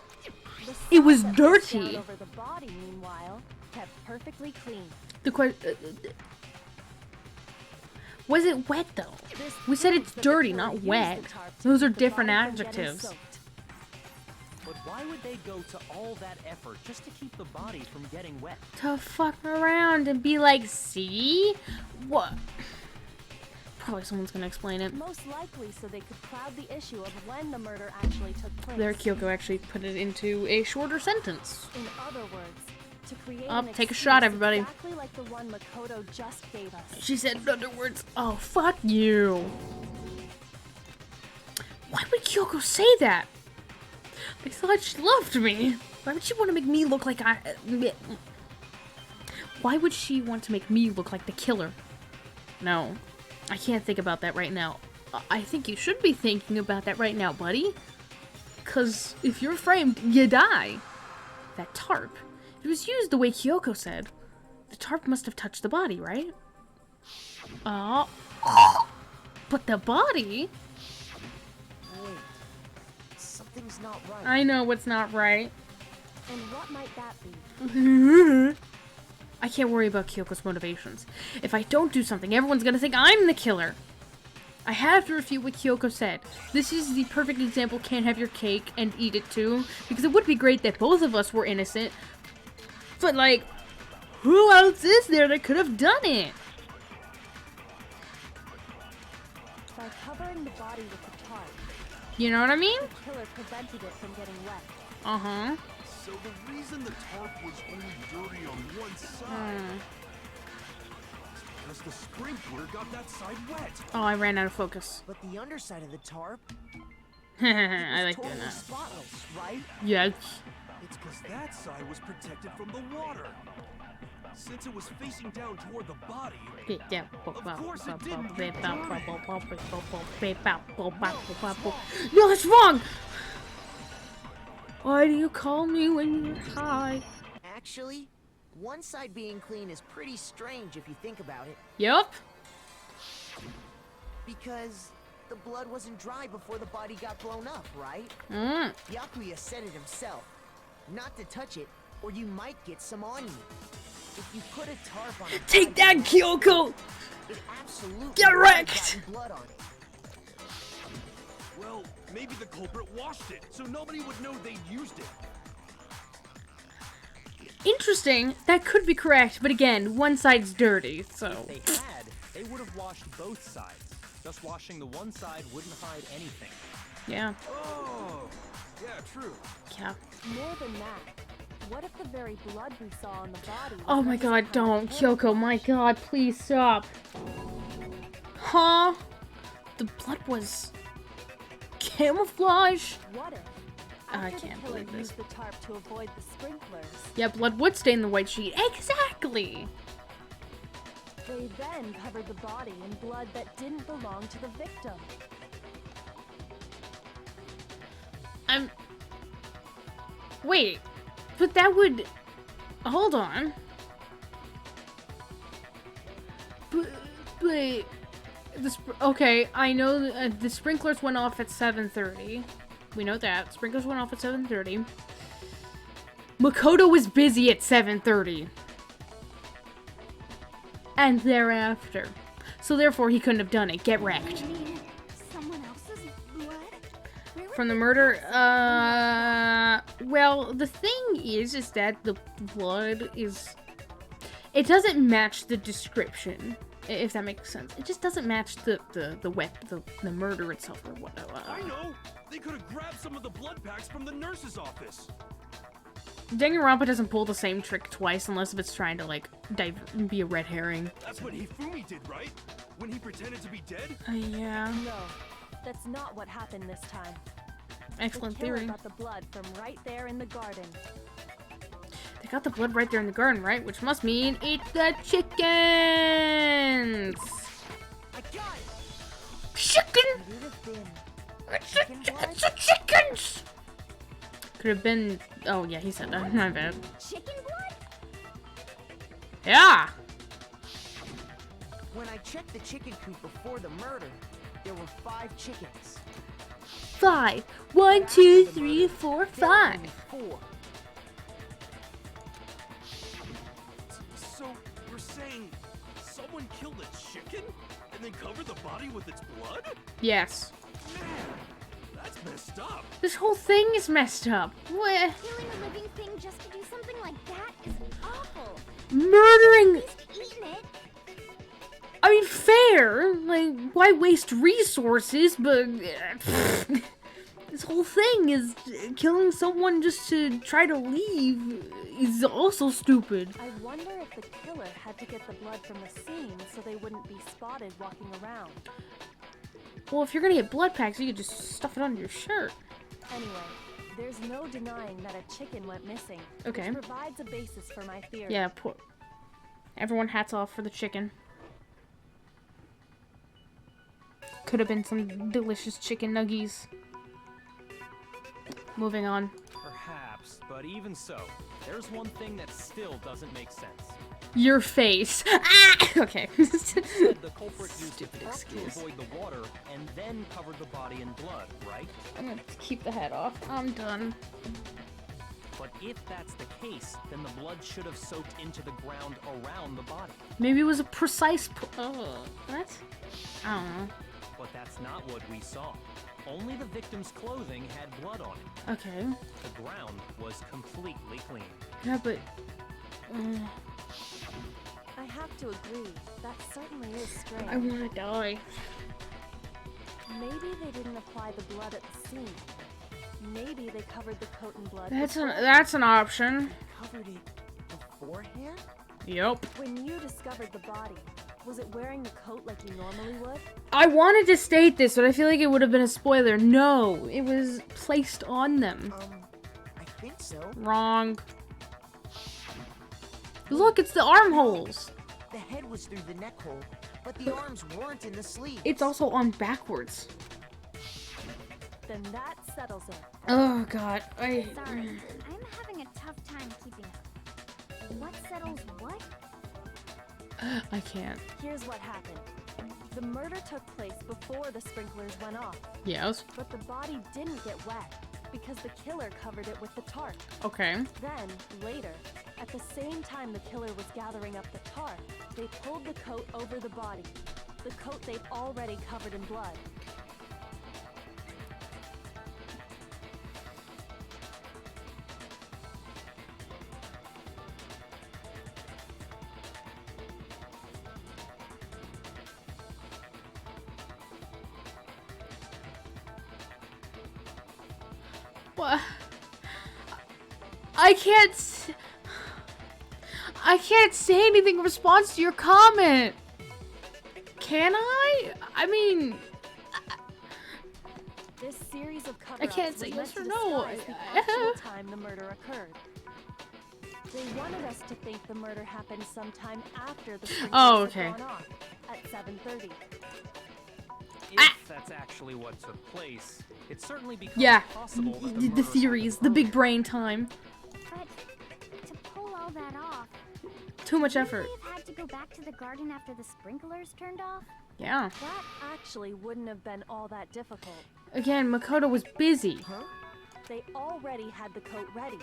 The It was side that pushed dirty. down over the body, meanwhile, kept perfectly clean. The question... was it wet, though? This We said proves it's that the dirty, killer not used wet. the tarp to Those are keep the different body from getting adjectives. soaked. But why would they go to all that effort just to keep the body from getting wet? To fuck around and be like, see? What? Probably someone's gonna explain it. Most likely so they could cloud the issue of when the murder actually took place. There, Kyoko actually put it into a shorter sentence. In other words, to create Up, an take a excuse shot, everybody. exactly like the one Makoto just gave us. She said, in other words, oh, fuck you. Why would Kyoko say that? I thought she loved me. Why would she want to make me look like Why would she want to make me look like the killer? No. I can't think about that right now. I think you should be thinking about that right now, buddy. Because if you're framed, you die. That tarp. If it was used the way Kyoko said, the tarp must have touched the body, right? But the body? Wait. Something's not right. I know what's not right. And what might that be? I can't worry about Kyoko's motivations. If I don't do something, everyone's gonna think I'm the killer. I have to refute what Kyoko said. This is the perfect example, can't have your cake and eat it too. Because it would be great that both of us were innocent. But like, who else is there that could have done it? By covering the body with the tarp, You know what I mean? the killer prevented it from getting wet. Uh-huh. So the reason the tarp was only dirty on one side is because the sprinkler got that side wet. Oh, I ran out of focus. But the underside of the tarp I like was doing totally that. spotless, right? Yes. It's because that side was protected from the water. Since it was facing down toward the body, No, that's wrong! Why do you call me when you're high? Actually, one side being clean is pretty strange if you think about it. Yup. Because the blood wasn't dry before the body got blown up, right? Yakuya said it himself. Not to touch it, or you might get some on you. If you put a tarp on a Take that, Kyoko! it absolutely Get would have wrecked! gotten blood on it. well, maybe the culprit washed it, so nobody would know they'd used it. Interesting. That could be correct, but again, one side's dirty, so... If they had, they would have washed both sides. Just washing the one side wouldn't hide anything. Yeah. Oh, yeah, true. Yeah. More than that, what if the very blood we saw on the body was Oh my meant to god, hide don't. the Kyoko, my god, please stop. Huh? The blood was... camouflage? What if? I After can't the killer believe this. used the tarp to avoid the sprinklers, Yeah, blood would stain the white sheet. Exactly! they then covered the body in blood that didn't belong to the victim. Wait. But that would... Hold on. But... Okay, I know the sprinklers went off at 7:30. We know that. Sprinklers went off at 7:30. Makoto was busy at 7:30. And thereafter. So therefore he couldn't have done it. Get wrecked. Someone else's blood? Where would From the murder, well, the thing is that the blood is... It doesn't match the description, if that makes sense. It just doesn't match the murder itself or whatever. I know! They could have grabbed some of the blood packs from the nurse's office. Danganronpa doesn't pull the same trick twice unless if it's trying to, like, be a red herring. That's what Hifumi did, right? When he pretended to be dead? Yeah. No, that's not what happened this time. Excellent the killer theory. got the blood from right there in the garden. They got the blood right there in the garden, right? Which must mean eat the chickens! I got it! Chicken! Could it have been It's chicken blood? the chickens! Could have been... Oh, yeah, he said that. My bad. chicken blood? Yeah! When I checked the chicken coop before the murder, there were 5 chickens. 5. 1, 2, 3, 4, There were 5. only 4. So, you're saying someone killed a chicken and then covered the body with its blood? Yes. Man, that's messed up. This whole thing is messed up. What? Killing a living thing just to do something like that is awful. Murdering... Eating it? I mean, fair. Like, why waste resources? But... this whole thing is... Killing someone just to try to leave is also stupid. I wonder if the killer had to get the blood from the scene so they wouldn't be spotted walking around. Well, if you're gonna get blood packs, you could just stuff it under your shirt. Anyway, There's no denying that a chicken went missing. Okay. Which provides a basis for my theory. Yeah, poor. Everyone hats off for the chicken. Could have been some delicious chicken nuggies. Moving on. Perhaps, but even so, there's one thing that still doesn't make sense. Your face. Ah! Okay. Said the culprit used the Stupid tarp to excuse. avoid the water and then covered the body in blood, right? I'm gonna keep the hat off. I'm done. But if that's the case, then the blood should have soaked into the ground around the body. Maybe it was a precise. What? I don't know. But that's not what we saw. Only the victim's clothing had blood on it. Okay. The ground was completely clean. Yeah, but. I have to agree. That certainly is strange. I wanna die. Maybe they didn't apply the blood at the scene. Maybe they covered the coat in blood. That's an option. Covered it beforehand? Yep. When you discovered the body, was it wearing the coat like you normally would? I wanted to state this, but I feel like it would have been a spoiler. No, it was placed on them. I think so. Wrong. Look, it's the armholes. The head was through the neck hole, but the arms weren't in the sleeves. It's also on backwards. Then that settles it. Oh god, Sorry, I'm having a tough time keeping up. What settles what? I can't. Here's what happened. The murder took place before the sprinklers went off, Yes. but the body didn't get wet because the killer covered it with the tarp. Okay. Then, later, at the same time the killer was gathering up the tarp, they pulled the coat over the body, the coat they'd already covered in blood. What? I can't say anything in response to your comment. Can I? I mean, This series of cover-ups I can't was say meant yes or to no. disguise the actual time the murder occurred. They wanted us to think the murder happened sometime after the sprinklers Oh, had okay. gone off at 7:30. If that's actually what took place, it certainly becomes yeah. possible that The murder theories, happened the big earlier. brain time. But to pull all that off, Too much wouldn't effort. we have had to go back to the garden after the sprinklers turned off? Yeah. That actually wouldn't have been all that difficult. Again, Makoto was busy. They already had the coat ready,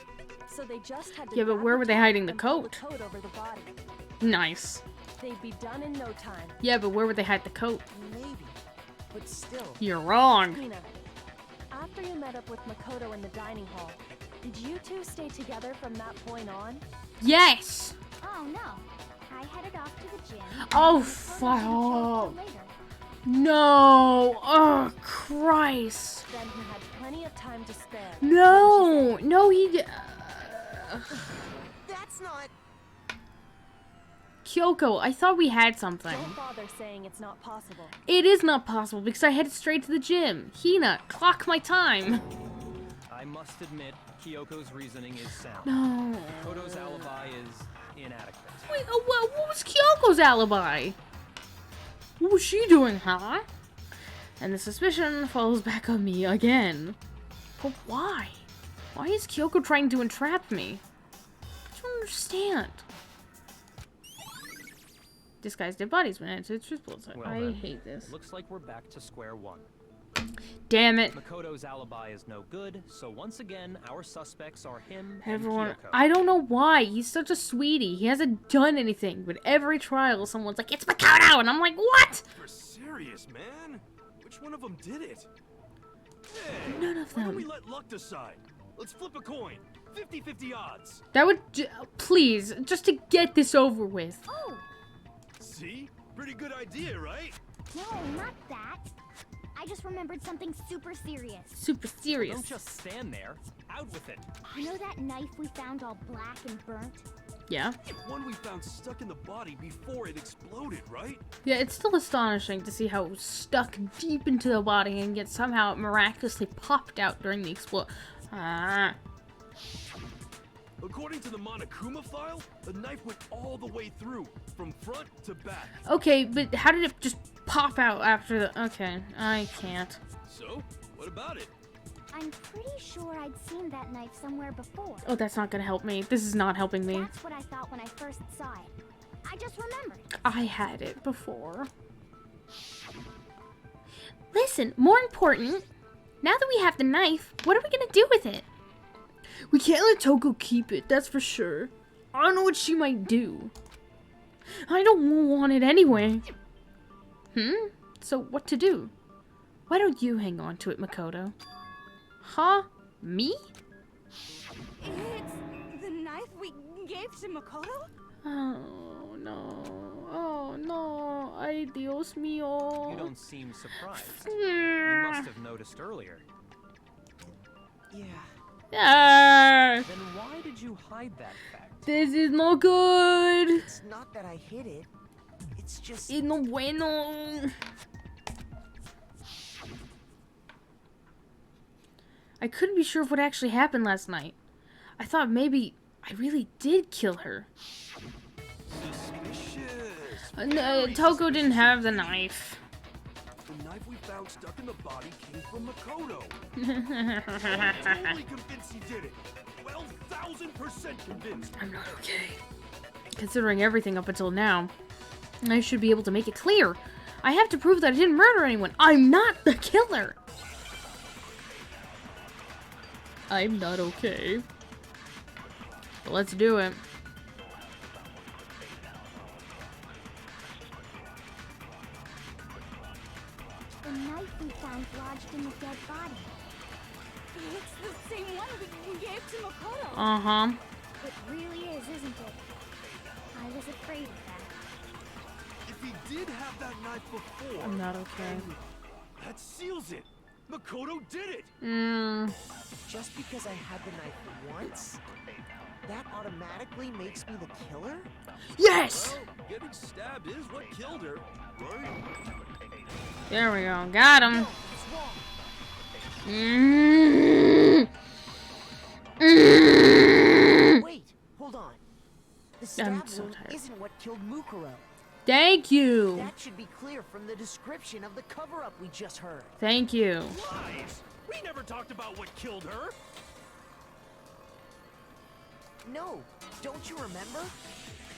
so they just had to Yeah, but grab where the were they tarp hiding the and pull coat? the coat over the body. Nice. They'd be done in no time. Yeah, but where would they hide the coat? Maybe, but still. You're wrong. Hina, after you met up with Makoto in the dining hall, did you two stay together from that point on? Yes. Oh no. I headed off to the gym. Oh, and Makoto didn't show up till later. No. Oh, Christ. Then he had plenty of time to spare. No. No, he. That's not. Kyoko, I thought we had something. Don't bother saying it's not possible. It is not possible because I headed straight to the gym. Hina, clock my time. I must admit, Kyoko's reasoning is sound. No. Koto's alibi is inadequate. Wait, what was Kyoko's alibi? What was she doing, huh? And the suspicion falls back on me again. But why? Why is Kyoko trying to entrap me? I don't understand. Disguised dead bodies when it's truthful. Well, I then, hate this. Looks like we're back to square one. Damn it. Makoto's alibi is no good, so once again, our suspects are him and Everyone, Kyoko. I don't know why. He's such a sweetie. He hasn't done anything. But every trial, someone's like, it's Makoto! And I'm like, what? You're serious, man? Which one of them did it? Hey, None of why don't we them. let luck decide? Let's flip a coin. 50-50 odds. That would, please, just to get this over with. Oh, See? Pretty good idea, right? no, not that. I just remembered something super serious. Super serious. Don't just stand there. Out with it. You know that knife we found all black and burnt? Yeah. One we found stuck in the body before it exploded, right? Yeah, it's still astonishing to see how it was stuck deep into the body and yet somehow it miraculously popped out during the explosion. Ah. According to the Monokuma file, the knife went all the way through, from front to back. Okay, but how did it just pop out after the... Okay, I can't. So, what about it? I'm pretty sure I'd seen that knife somewhere before. Oh, that's not gonna help me. This is not helping me. That's what I thought when I first saw it. I just remembered. I had it before. Listen, more important, now that we have the knife, what are we gonna do with it? We can't let Toko keep it, that's for sure. I don't know what she might do. I don't want it anyway. So what to do? Why don't you hang on to it, Makoto? Huh? Me? It's the knife we gave to Makoto? Oh no. Oh no. Ay, Dios mío. You don't seem surprised. You must have noticed earlier. Yeah. Ah, Then why did you hide that fact? this is no good. It's not that I hid it. It's just... Es no bueno. I couldn't be sure of what actually happened last night. I thought maybe I really did kill her. Suspicious. Toko didn't have the knife. The knife we found stuck in the body came from Makoto. I'm totally convinced he did it. 12,000% convinced. I'm not okay. Considering everything up until now, I should be able to make it clear. I have to prove that I didn't murder anyone. I'm not the killer. I'm not okay. But let's do it. The knife we found lodged in the dead body. It's the same one we gave to Makoto. Uh-huh. It really is, isn't it? I was afraid of that. If he did have that knife before, I'm not okay. that seals it. Makoto did it. Just because I had the knife once, that automatically makes me the killer? Yes! Well, getting stabbed is what killed her, right? There we go. Got him. Wait, hold on. The I'm stab so wound tired. isn't what killed Mukuro. Thank you. That should be clear from the description of the cover-up we just heard. Thank you. Lies! We never talked about what killed her. No, don't you remember?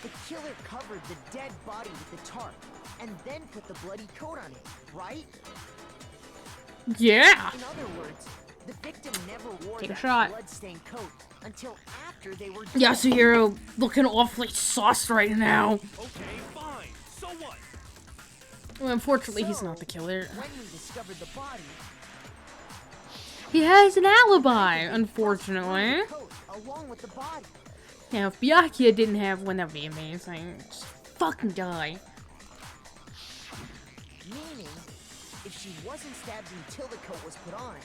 The killer covered the dead body with the tarp, and then put the bloody coat on it, right? Yeah. In other words, the victim never wore Take a that shot. blood-stained coat until after they were Yasuhiro looking awfully sauced right now. Okay, fine. So what? Well, unfortunately, he's not the killer. When we discovered the body, He has an alibi, unfortunately. coat along with the body. Now, if Byakuya didn't have one, that'd be amazing. Just fucking die. Meaning, if she wasn't stabbed until the coat was put on,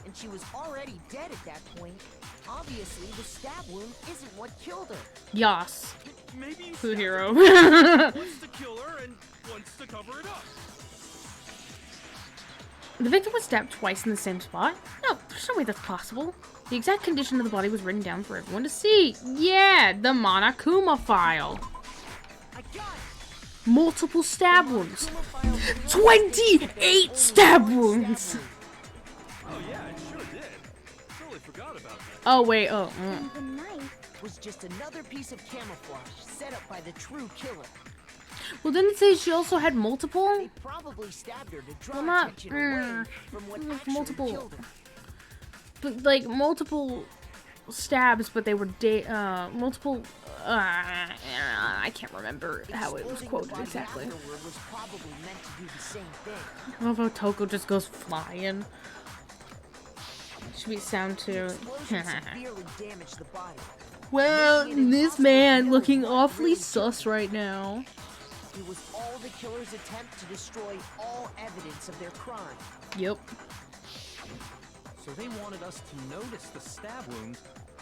and she was already dead at that point, obviously the stab wound isn't what killed her. Yas. Maybe you Who stabbed hero? her once to kill her and once to cover it up. The victim was stabbed twice in the same spot? No, there's no way that's possible. The exact condition of the body was written down for everyone to see. Yeah, the Monokuma file. I got it. Multiple stab wounds. 28 stab wounds! Oh yeah, it sure did. Totally forgot about that. Oh, wait, oh. And the knife Was just another piece of camouflage set up by the true killer. Well, didn't it say she also had multiple? They probably stabbed her to draw Well, not- attention away from what actually multiple. killed her. But, like, multiple stabs, but they were multiple, I can't remember how it was Exploding the quoted body exactly. afterward was probably meant to do the same thing. I love how Toko just goes flying. Should we sound too? Explosion severely damaged the body. Well, this man looking awfully sus right now. It was all the killer's attempt to destroy all evidence of their crime. Yep. So they wanted us to notice the stab wound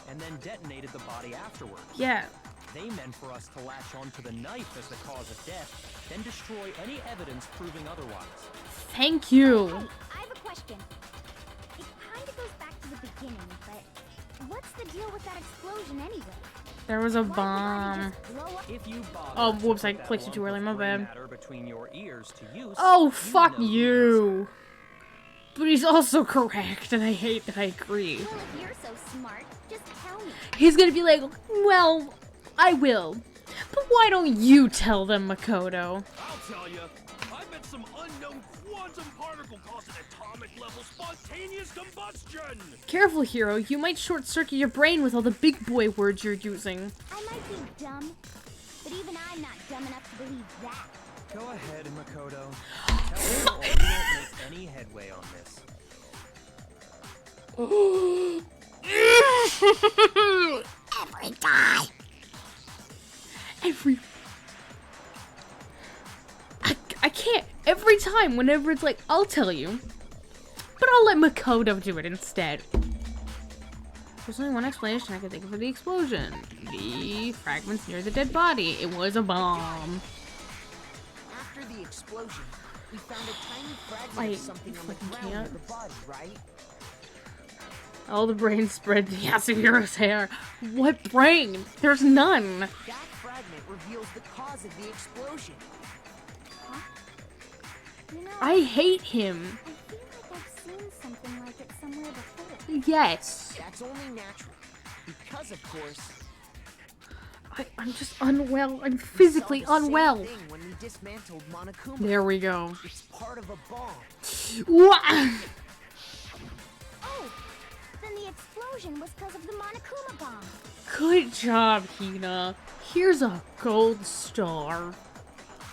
and then detonated the body afterwards. Yeah. They meant for us to latch onto the knife as the cause of death, then destroy any evidence proving otherwise. Thank you. Hey, I have a question. It kind of goes back to the beginning, but with that explosion anyway? There was a Why did the body bomb. just blow up? If you bother Oh, to whoops, put I that clicked it too lump early, of my gray bad. matter between your ears to use, Oh, you fuck know the you! But he's also correct, and I hate that I agree. Well, if you're so smart, just tell me. He's gonna be like, well, I will. But why don't you tell them, Makoto? I'll tell you. I bet some unknown quantum particle caused an atomic level spontaneous combustion. Careful, Hero. You might short-circuit your brain with all the big boy words you're using. I might be dumb, but even I'm not dumb enough to believe that. Go ahead, Makoto. Tell me or you won't make any headway on this. Every time. I can't. Every time, whenever it's like, I'll tell you. But I'll let Makoto do it instead. There's only one explanation I can think of for the explosion. The fragments near the dead body. It was a bomb. After the explosion, we found a tiny fragment I of something on the fucking ground near can't. the body, right? All the brains spread to Yasuhiro's hair. What brain? There's none. That fragment reveals the cause of the explosion. You know, I hate him. I feel like I've seen something like it somewhere before. Yes. That's only natural. Because, of course, I'm just unwell. I'm physically we saw the same unwell. thing when we dismantled Monokuma. There we go. It's part of a bomb. Wha- Oh, then the explosion was because of the Monokuma bomb. Good job, Hina. Here's a gold star.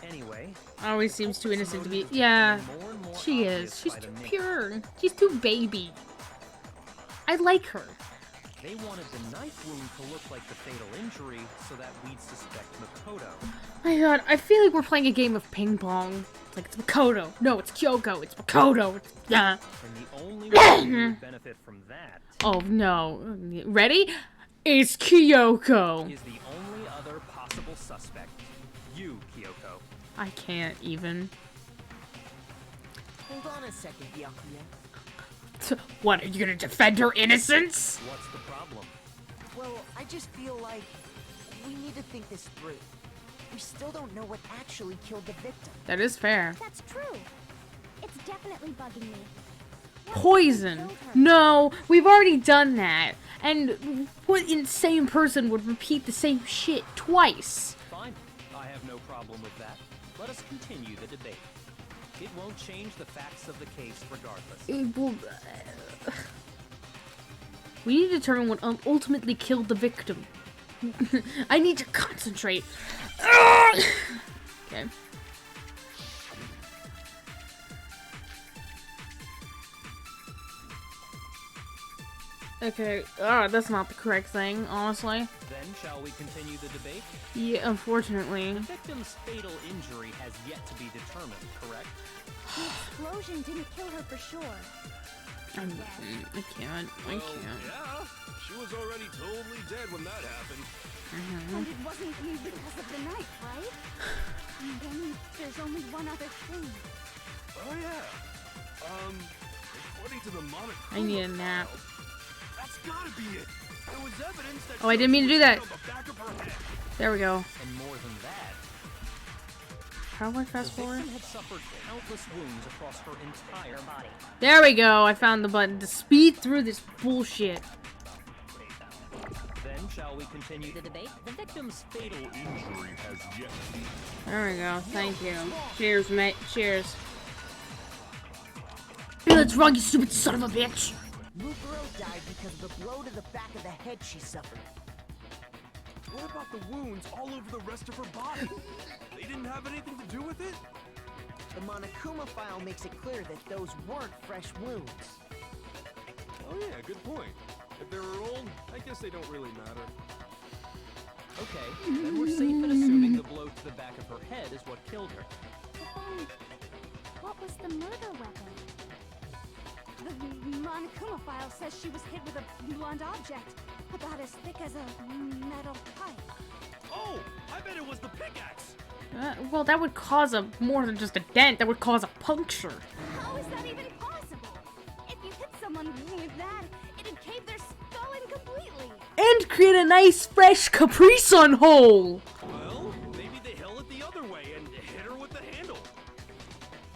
Anyway, Always seems too innocent to be. Yeah, more and more she obvious is. She's by the too naked pure. She's too baby. I like her. They wanted the knife wound to look like the fatal injury so that we'd suspect Makoto. My god, I feel like we're playing a game of ping pong. It's like, it's Makoto. No, it's Kyoko. It's Makoto. It's, yeah. And the only one who would benefit from that Oh, no. Ready? It's Kyoko. is the only other possible suspect. You, Kyoko. I can't even. Hold on a second, Byakuya. What, are you gonna defend her innocence? What's the problem? Well, I just feel like we need to think this through. We still don't know what actually killed the victim. That is fair. That's true. It's definitely bugging me. Poison. No, we've already done that. And what insane person would repeat the same shit twice? Fine. I have no problem with that. Let us continue the debate. It won't change the facts of the case regardless. We need to determine what ultimately killed the victim. I need to concentrate. Okay. Okay, that's not the correct thing, honestly. Then shall we continue the debate? Yeah, unfortunately. The victim's fatal injury has yet to be determined, correct? The explosion didn't kill her for sure. I can't. Yeah, she was already totally dead when that happened. And it wasn't even because of the knife, right? And then there's only one other thing. Oh yeah. According to the Monokuma I need a nap. file, that's gotta be it. There was evidence that Oh, I didn't mean to do she was that. hit on the back of her head. There we go. And more than that, How do I the fast forward? victim had suffered countless wounds across her entire body. There we go. I found the button to speed through this bullshit. Then shall we continue the debate? The victim's fatal injury has yet to be. There we go. Thank you. Cheers, mate. Cheers. Hey, let's run, you stupid son of a bitch. Mukuro died because of the blow to the back of the head she suffered. What about the wounds all over the rest of her body? They didn't have anything to do with it? The Monokuma file makes it clear that those weren't fresh wounds. Oh yeah, good point. If they were old, I guess they don't really matter. Okay, then we're safe in assuming the blow to the back of her head is what killed her. But then, what was the murder weapon? The Monokuma file says she was hit with a blunt object, about as thick as a metal pipe. Oh, I bet it was the pickaxe. Well, that would cause more than just a dent. That would cause a puncture. How is that even possible? It's If you hit someone with that, it'd cave their skull in completely. And create a nice, fresh Capri Sun hole. Well, maybe they held it the other way and hit her with the handle.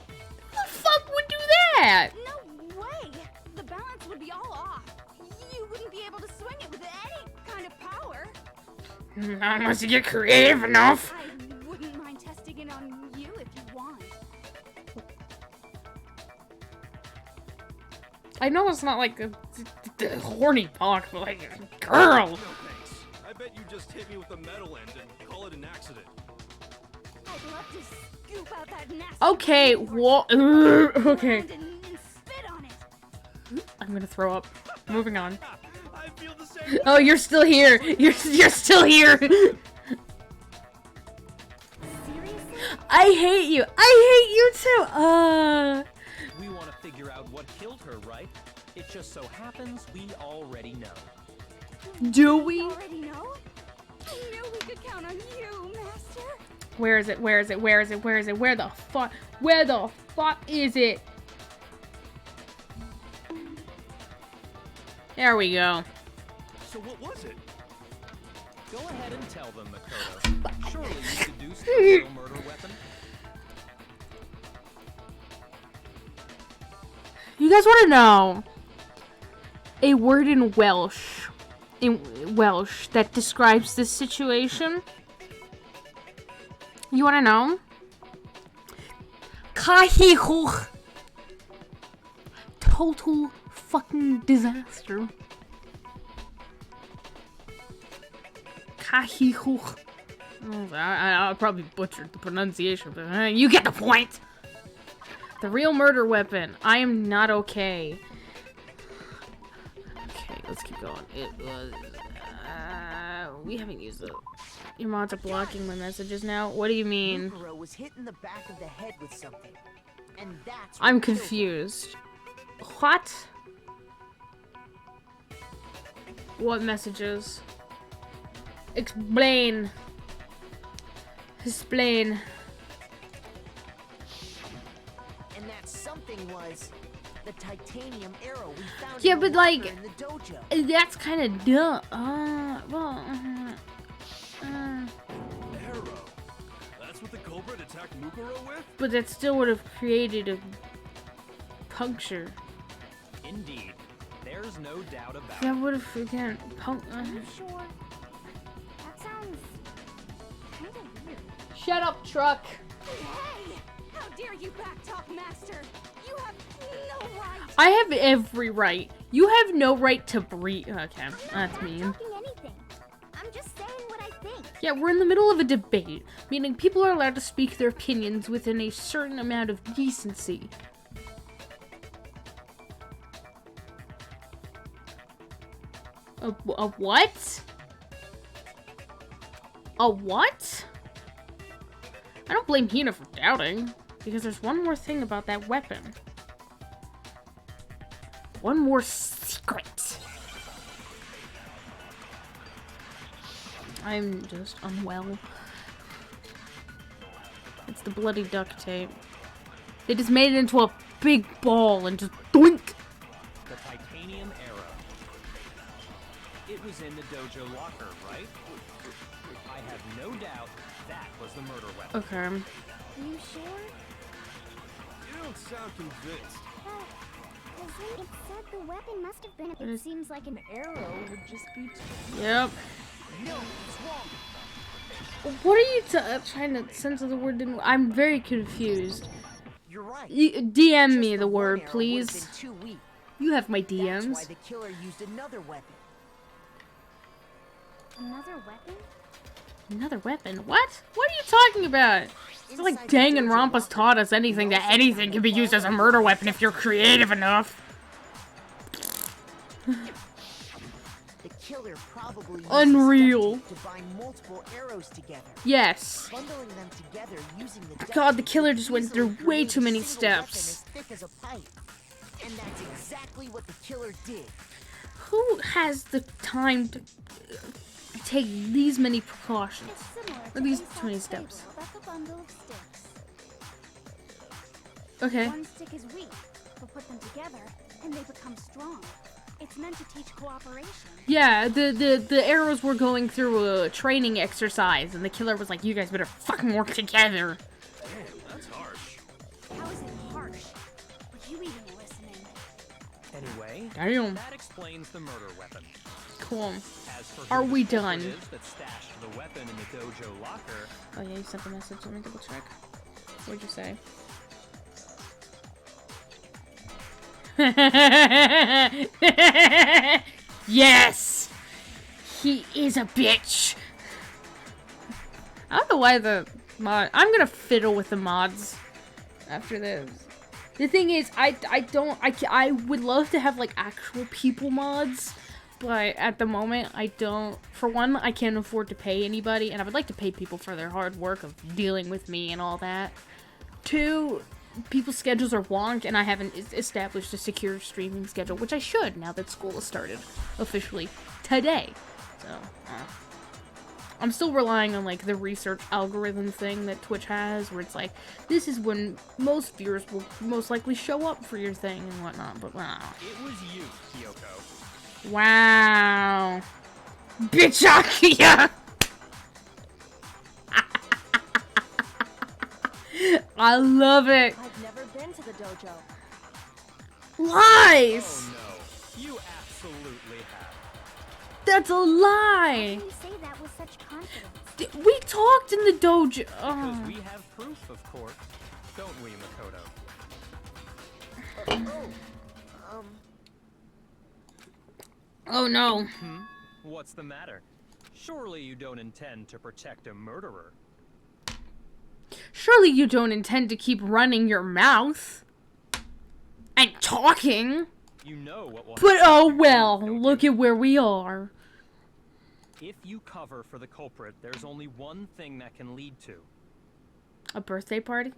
Who the fuck would do that? No way! The balance would be all off. You wouldn't be able to swing it with any kind of power. Not unless you get creative enough. I wouldn't mind testing it on you if you want. I know it's not like a horny talk, but like, girl. No thanks. I bet you just hit me with the metal end and call it an accident. I'd love to scoop out that nasty Okay, what? okay. And spit on it. I'm gonna throw up. Moving on. I feel the same. Oh, you're still here. You're still here. Seriously? I hate you. I hate you too. We want to figure out what killed her, right? It just so happens we already know. Do we? Already know? I knew we could count on you, Master. Where is it? Where is it? Where is it? Where is it? Where the fuck? Where the fuck is it? There we go. So what was it? Go ahead and tell them, Mukuro. Surely you deduced the real murder weapon? You guys want to know a word in Welsh that describes this situation? You want to know? Cahichuch. Total fucking disaster. Cahichuch. I probably butchered the pronunciation, but you get the point. The real murder weapon. I am not okay. Okay, let's keep going. It was. We haven't used it. Your mods are blocking my messages now. What do you mean? Mukuro was hit in the back of the head with something, and that's. I'm what killed him. confused. What? What messages? Explain. Explain. And that something was the titanium arrow we found. Yeah, in the but, like, locker in the dojo. That's kind of dumb. Arrow. That's what the culprit attacked Mukuro with? But that still would have created a puncture. Indeed. There's no doubt about That it. would have again Are you sure? That sounds kind of weird. Shut up, truck. Hey! How dare you backtalk, Master? You have no right. I have every right. You have no right to breathe. Okay, that's mean. I'm not talking anything. I'm just saying what I think. Yeah, we're in the middle of a debate, meaning people are allowed to speak their opinions within a certain amount of decency. A what? A what? I don't blame Hina for doubting, because there's one more thing about that weapon. One more secret. I'm just unwell. It's the bloody duct tape. They just made it into a big ball and just doink. The titanium arrow. It was in the dojo locker, right? I have no doubt that was the murder weapon. Okay. You sure? You don't sound convinced. It said the weapon must have been. But It seems like an arrow would just be. Yep. No, it's wrong. What are you trying to censor the word? I'm very confused. You're right. DM Just me the one word, arrow would've please. been too weak. You have my That's why DMs. the killer used another weapon. Another weapon? Another weapon? What? What are you talking about? It's not like Inside the Danganronpa's dojo taught us anything that anything can be used as a murder weapon if you're creative enough. The killer probably used Unreal. duct tape to bind multiple arrows together. Yes. Bundling them together using the duct God, the tape killer would just went easily through way create too a many single weapon steps. as thick as a pipe. And that's exactly what the killer did. Who has the time to take these many precautions? It's similar Or to these Aesop's 20 fable steps. about the bundle of sticks. Okay. One stick is weak, but put them together, and they become strong. It's meant to teach cooperation. Yeah, the arrows were going through a training exercise, and the killer was like, you guys better fucking work together. Damn, that's harsh. How is it harsh? Are you even listening? Anyway, Damn. that explains the murder weapon. Cool. As for Are who we the culprit done? is that stashed the weapon in the dojo locker, Oh yeah, you sent the message. Let me double check. What'd you say? Yes! He is a bitch! I don't know why the mod... I'm gonna fiddle with the mods after this. The thing is, I would love to have, like, actual people mods, but at the moment, I don't. For one, I can't afford to pay anybody, and I would like to pay people for their hard work of dealing with me and all that. Two, people's schedules are wonk, and I haven't established a secure streaming schedule, which I should now that school has started officially today. So, I'm still relying on, like, the research algorithm thing that Twitch has, where it's like, this is when most viewers will most likely show up for your thing and whatnot, but wow. it was you, Kyoko. Wow. Bitch, Akia! I love it. I've never been to the dojo. Lies! Oh no, you absolutely have. That's a lie. You say that with such confidence. We talked in the dojo. Because Oh. we have proof, of course. Don't we, Makoto? Oh no. What's the matter? Surely you don't intend to protect a murderer. Surely you don't intend to keep running your mouth and talking. You know what will But happen oh if you well, don't look you? at where we are. If you cover for the culprit, there's only one thing that can lead to A birthday party?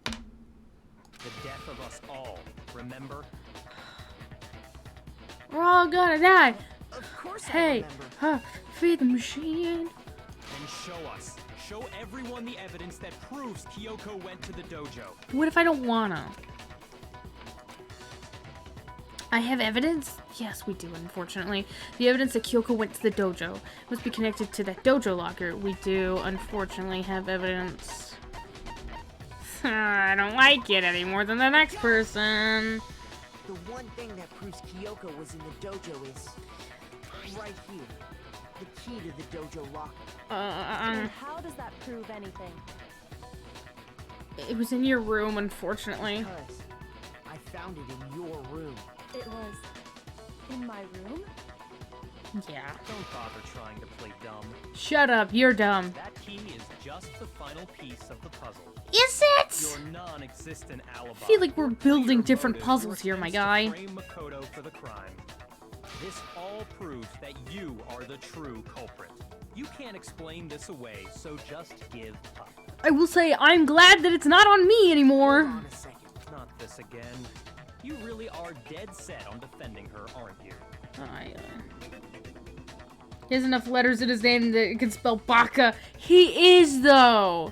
the death of us all. Remember? We're all gonna die. Of course I Hey, remember. feed the machine. Then show us. Show everyone the evidence that proves Kyoko went to the dojo. What if I don't wanna? I have evidence? Yes, we do, unfortunately. The evidence that Kyoko went to the dojo must be connected to that dojo locker. We do, unfortunately, have evidence. I don't like it any more than the next person. The one thing that proves Kyoko was in the dojo is right here. The key to the dojo locker. And how does that prove anything? It was in your room, unfortunately. Because I found it in your room. It was in my room? Yeah. Don't bother trying to play dumb. Shut up, you're dumb. That key is just the final piece of the puzzle. Is it? Your non-existent alibi. I feel like we're or building clear different motive puzzles here, my attempts to guy. frame Makoto for the crime. This all proves that you are the true culprit. You can't explain this away, so just give up. I will say, I'm glad that it's not on me Hold anymore. on a second. Not this again. You really are dead set on defending her, aren't you? He has enough letters in his name that it can spell Baka. He is, though.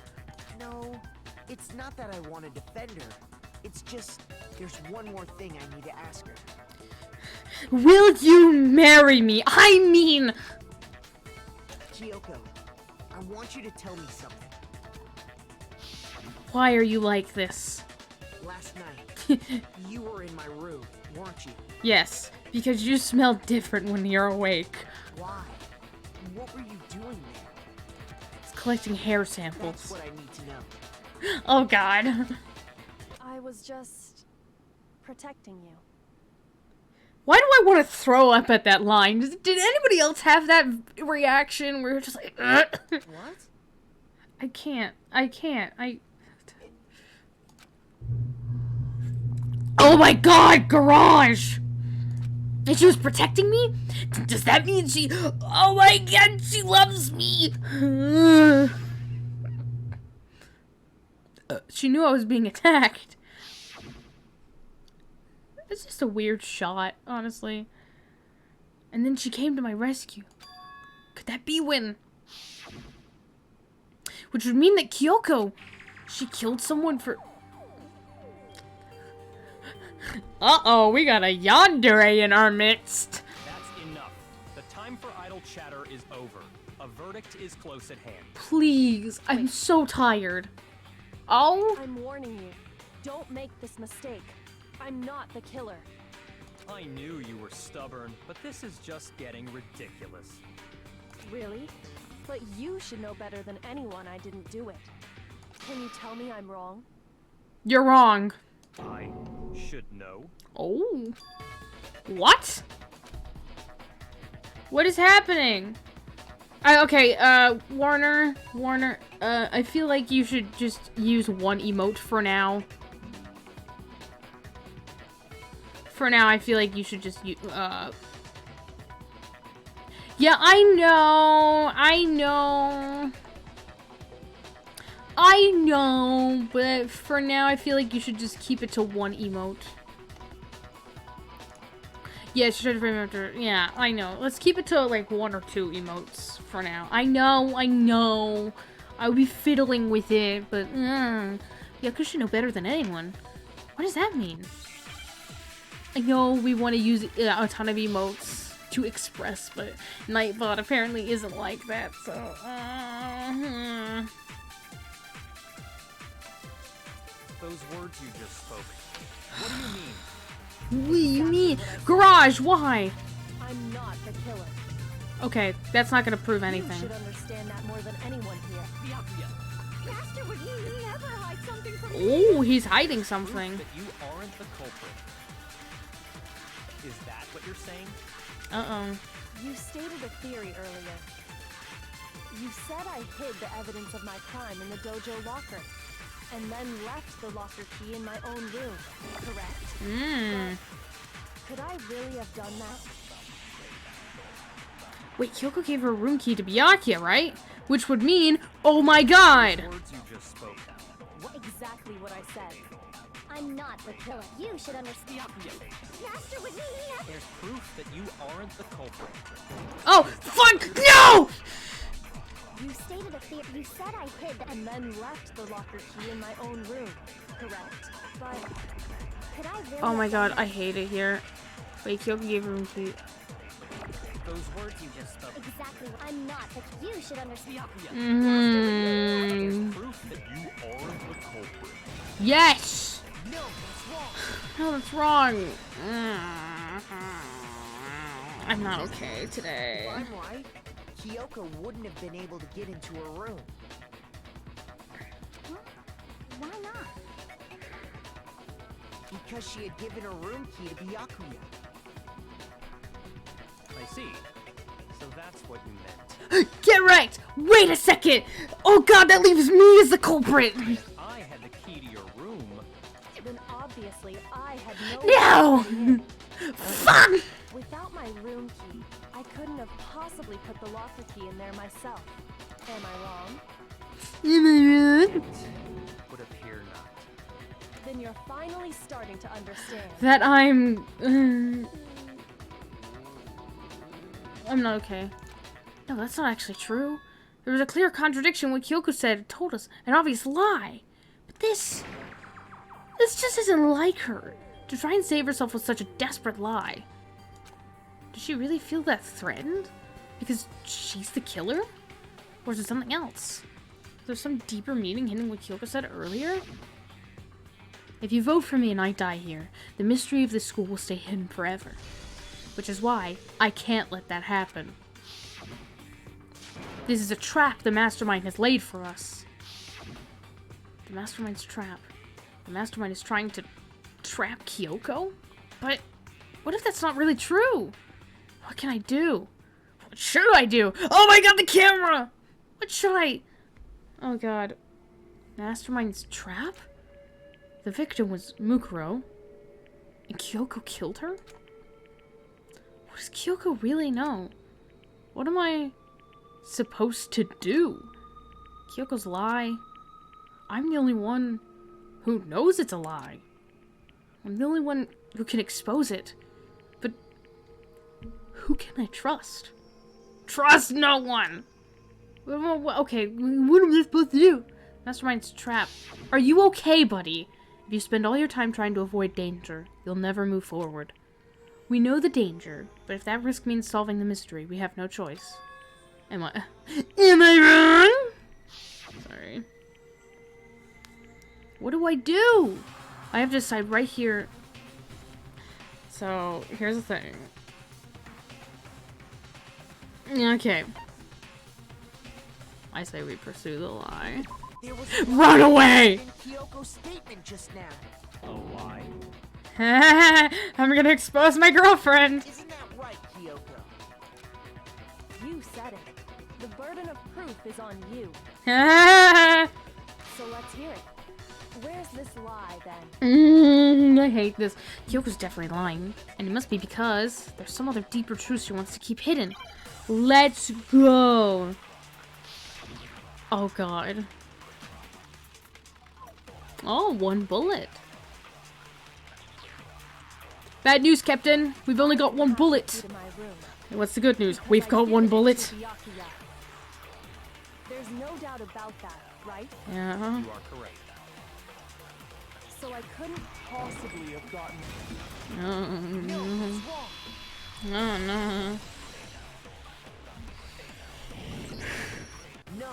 No, it's not that I want to defend her. It's just there's one more thing I need to ask her. Will you marry me? I mean... Kyoko, I want you to tell me something. Why are you like this? Last night, you were in my room, weren't you? Yes, because you smell different when you're awake. Why? What were you doing there? It's collecting hair That's samples. what I need to know. Oh, God. I was just protecting you. Why do I want to throw up at that line? Did anybody else have that reaction where you're just like, ugh? What? I can't. Oh my God, garage! And she was protecting me? Does that mean she... Oh my God, she loves me! She knew I was being attacked. It's just a weird shot, honestly. And then she came to my rescue. Could that be when... Which would mean that Kyoko... She killed someone for... Uh-oh, we got a yandere in our midst. That's enough. The time for idle chatter is over. A verdict is close at hand. Please, I'm so tired. Oh? I'm warning you. Don't make this mistake. I'm not the killer. I knew you were stubborn, but this is just getting ridiculous. Really? But you should know better than anyone I didn't do it. Can you tell me I'm wrong? You're wrong. I should know. Oh. What? What is happening? Warner, I feel like you should just use one emote for now. For now, I feel like you should just use, yeah, I know, but for now, I feel like you should just keep it to one emote. Yeah, should frame after. Yeah, I know. Let's keep it to like 1 or 2 emotes for now. I know. I'll be fiddling with it, but Yaku should know better than anyone. What does that mean? I know we want to use a ton of emotes to express, but Nightbot apparently isn't like that, so Those words you just spoke. What do you mean? What do you mean? Garage, why? I'm not the killer. Okay, that's not gonna prove You anything. should understand that more than anyone here. Master would never hide something from me. Oh, he's hiding something. That you aren't the culprit. Is that what you're saying? Uh-oh. You stated a theory earlier. You said I hid the evidence of my crime in the dojo locker, and then left the locker key in my own room, correct? But could I really have done that? Wait, Kyoko gave her a room key to Byakuya, right? Which would mean, oh my god! Words you just spoke. Exactly what I said. I'm not the killer. You should understand. Master would never. There's proof that you aren't the culprit. Oh, fuck! No! You stated a theory. You said I hid And then left the locker key in my own room, correct? But Could I really Oh my have god, done I hate it here. Wait, Kyoko gave her a room key. Those words you just spoke. exactly? I'm not. But you should understand. Mm-hmm. Proof that you aren't the culprit. Yes! No, that's wrong. No, that's wrong. I'm not okay today. If I'm right, Kyoko wouldn't have been able to get into her room. Why not? Because she had given her room key to Byakuya. I see. So that's what you meant. Get right! Wait a second! Oh god, that leaves me as the culprit! If I had the key to your room, then obviously I had no. No! Fuck! Without my room key, I couldn't have possibly put the locker key in there myself. Am I wrong? would appear not. Then you're finally starting to understand. That I'm not okay. No, that's not actually true. There was a clear contradiction what Kyoko said. It told us an obvious lie. But this just isn't like her. To try and save herself with such a desperate lie. Does she really feel that threatened? Because she's the killer? Or is it something else? Is there some deeper meaning hidden in what Kyoko said earlier? If you vote for me and I die here, the mystery of this school will stay hidden forever. Which is why I can't let that happen. This is a trap the Mastermind has laid for us. The Mastermind's trap. The Mastermind is trying to trap Kyoko? But what if that's not really true? What can I do? What should I do? Oh my god, the camera! What should I... Oh god. Mastermind's trap? The victim was Mukuro. And Kyoko killed her? What does Kyoko really know? What am I supposed to do? Kyoko's lie. I'm the only one who knows it's a lie. I'm the only one who can expose it. But who can I trust? Trust no one! Okay, what am I supposed to do? Mastermind's trap. Are you okay, buddy? If you spend all your time trying to avoid danger, you'll never move forward. We know the danger, but if that risk means solving the mystery, we have no choice. Am I wrong? Sorry. What do I do? I have to decide right here. So, here's the thing. Okay. I say we pursue the lie. There was a Run lie away! in Kyoko's statement just now. A lie? I'm gonna expose my girlfriend! Isn't that right, Kyoko? You said it. The burden of proof is on you. I So let's hear it. Where's this lie, then? I hate this. Kyoko's definitely lying. And it must be because there's some other deeper truth she wants to keep hidden. Let's go! Oh god. Oh, 1 bullet. Bad news, Captain. We've only got 1 bullet. To my room. And what's the good news? We've got 1 bullet. There's no doubt about that, right? Yeah. You are correct. So I couldn't possibly have gotten. No, no. No.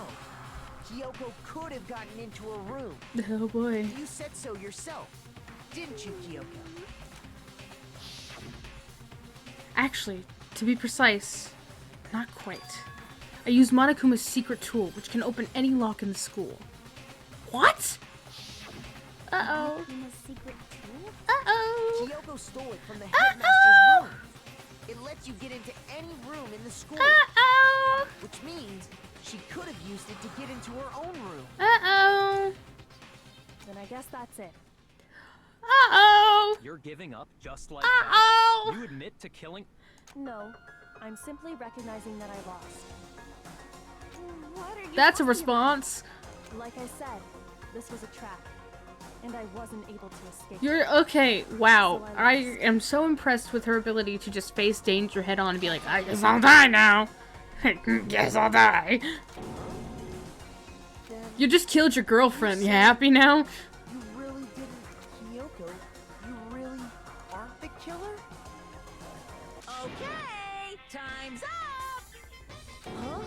Kyoko could have gotten into a room. Oh boy. You said so yourself, didn't you, Kyoko? Actually, to be precise, not quite. I used Monokuma's secret tool, which can open any lock in the school. What? Uh-oh. Kuma's secret tool? Uh-oh. Kyoko stole it from the headmaster's room. It lets you get into any room in the school, Uh-oh. which means she could have used it to get into her own room. Uh-oh. Then I guess that's it. Uh-oh. You're giving up just like Uh-oh. that? You admit to killing... No, I'm simply recognizing that I lost. What are you That's a talking response. Like I said, this was a trap, and I wasn't able to escape. You're okay. Wow. I am so impressed with her ability to just face danger head on and be like, I guess I'll die now. Guess I'll die. You just killed your girlfriend. You happy now? You really didn't, Kyoko. You really aren't the killer? Okay, time's up! Huh?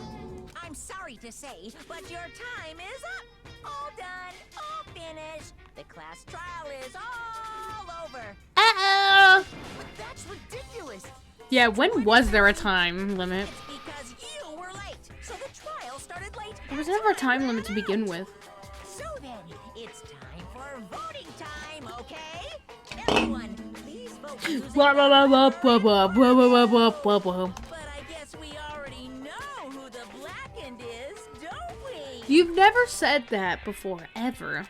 I'm sorry to say, but your time is up! All done, all finished. The class trial is all over. Uh-oh. But that's ridiculous. Yeah, when was there a time limit? It's because you were late, so the trial started late. There was never a time limit to begin with. So then, it's time for voting time, okay? Everyone, please vote using Blah, blah, blah, blah, blah, blah, blah, blah, blah, blah, blah. But I guess we already know who the blackened is, don't we? You've never said that before, ever.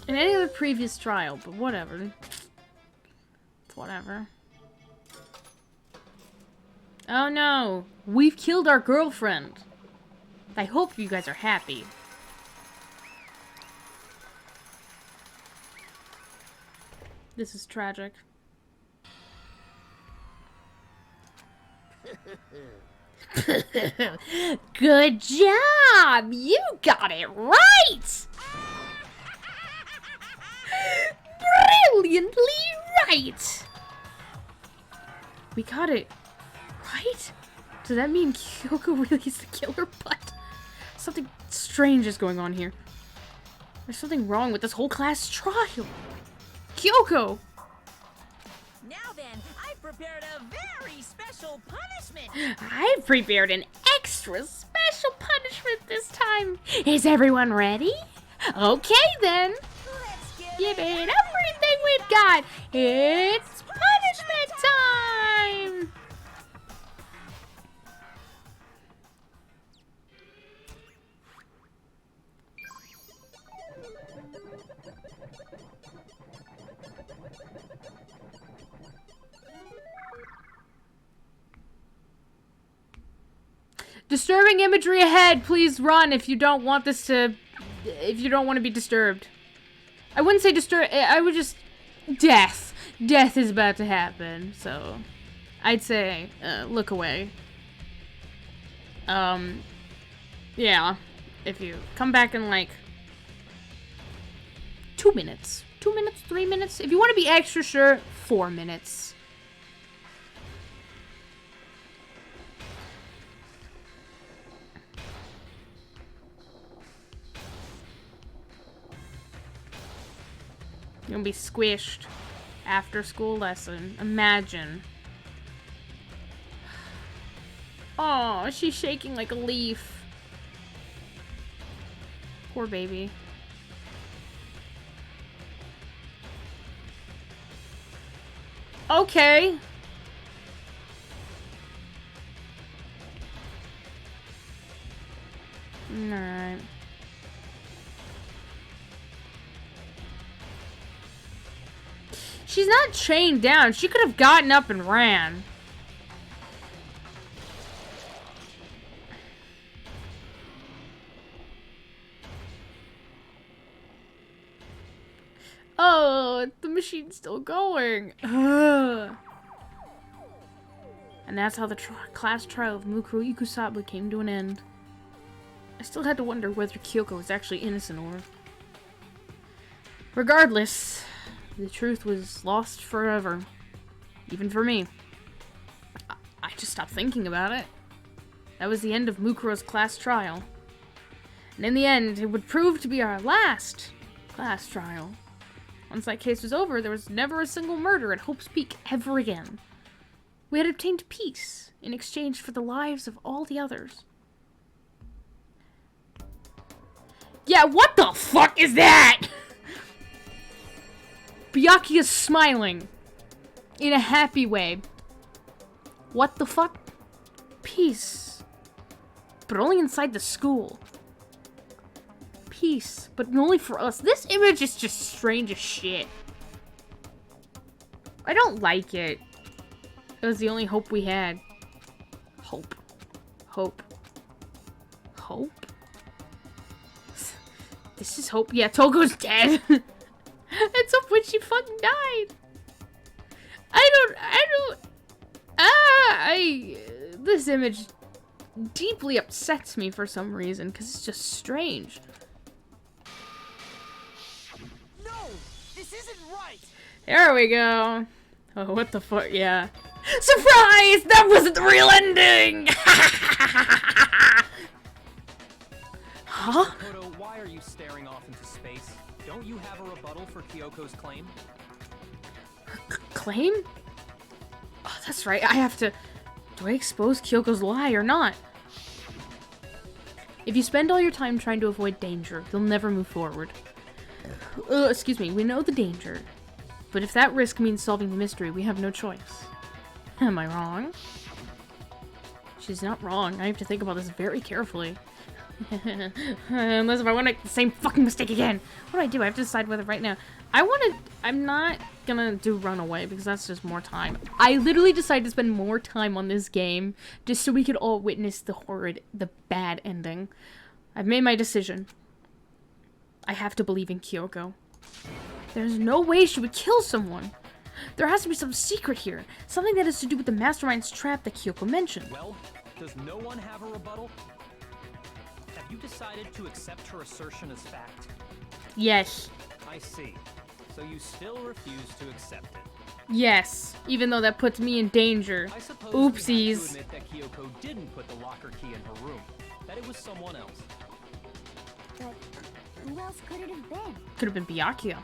In any other previous trial, but whatever. It's whatever. Oh no, we've killed our girlfriend. I hope you guys are happy. This is tragic. Good job! You got it right! Brilliantly right! We got it right? Does that mean Kyoko really is the killer? But something strange is going on here. There's something wrong with this whole class trial. Kyoko! Now then, I've prepared a very special punishment. I've prepared an extra special punishment this time. Is everyone ready? Okay then. Let's Give it everything we've got. It's punishment time. Disturbing imagery ahead. Please run if you don't want this to... If you don't want to be disturbed. I wouldn't say disturb... I would just... Death. Death is about to happen. So... I'd say... look away. Yeah. If you come back in like... 2 minutes. 2 minutes, 3 minutes. If you want to be extra sure, 4 minutes. You're gonna be squished after school lesson. Imagine. Oh, she's shaking like a leaf. Poor baby. Okay. Alright. She's not chained down. She could have gotten up and ran. Oh, the machine's still going. Ugh. And that's how the class trial of Mukuro Ikusaba came to an end. I still had to wonder whether Kyoko was actually innocent or... Regardless, the truth was lost forever. Even for me. I just stopped thinking about it. That was the end of Mukuro's class trial. And in the end, it would prove to be our last class trial. Once that case was over, there was never a single murder at Hope's Peak ever again. We had obtained peace in exchange for the lives of all the others. Yeah, what the fuck is that? Byakuya's smiling. In a happy way. What the fuck? Peace. But only inside the school. Peace, but only for us. This image is just strange as shit. I don't like it. It was the only hope we had. Hope. Hope. Hope? This is Hope. Yeah, Togo's dead. It's Hope when she fucking died. This image deeply upsets me for some reason, because it's just strange. No, this isn't right. There we go. Oh, what the fuck? Yeah. Surprise! That wasn't the real ending! Huh? Makoto, why are you staring off into space? Don't you have a rebuttal for Kyoko's claim? Her claim? Oh, that's right. I have to... Do I expose Kyoko's lie or not? If you spend all your time trying to avoid danger, you'll never move forward. Excuse me. We know the danger. But if that risk means solving the mystery, we have no choice. Am I wrong? She's not wrong. I have to think about this very carefully. Unless if I want to make the same fucking mistake again. What do I do? I have to decide whether right now. I'm not gonna do Runaway because that's just more time. I literally decided to spend more time on this game just so we could all witness the bad ending. I've made my decision. I have to believe in Kyoko. There's no way she would kill someone. There has to be some secret here. Something that has to do with the mastermind's trap that Kyoko mentioned. Well, does no one have a rebuttal? Have you decided to accept her assertion as fact? Yes. I see. So you still refuse to accept it. Yes. Even though that puts me in danger. I suppose Oopsies. we have to admit that Kyoko didn't put the locker key in her room. That it was someone else. But who else could it have been? Could have been Byakuya.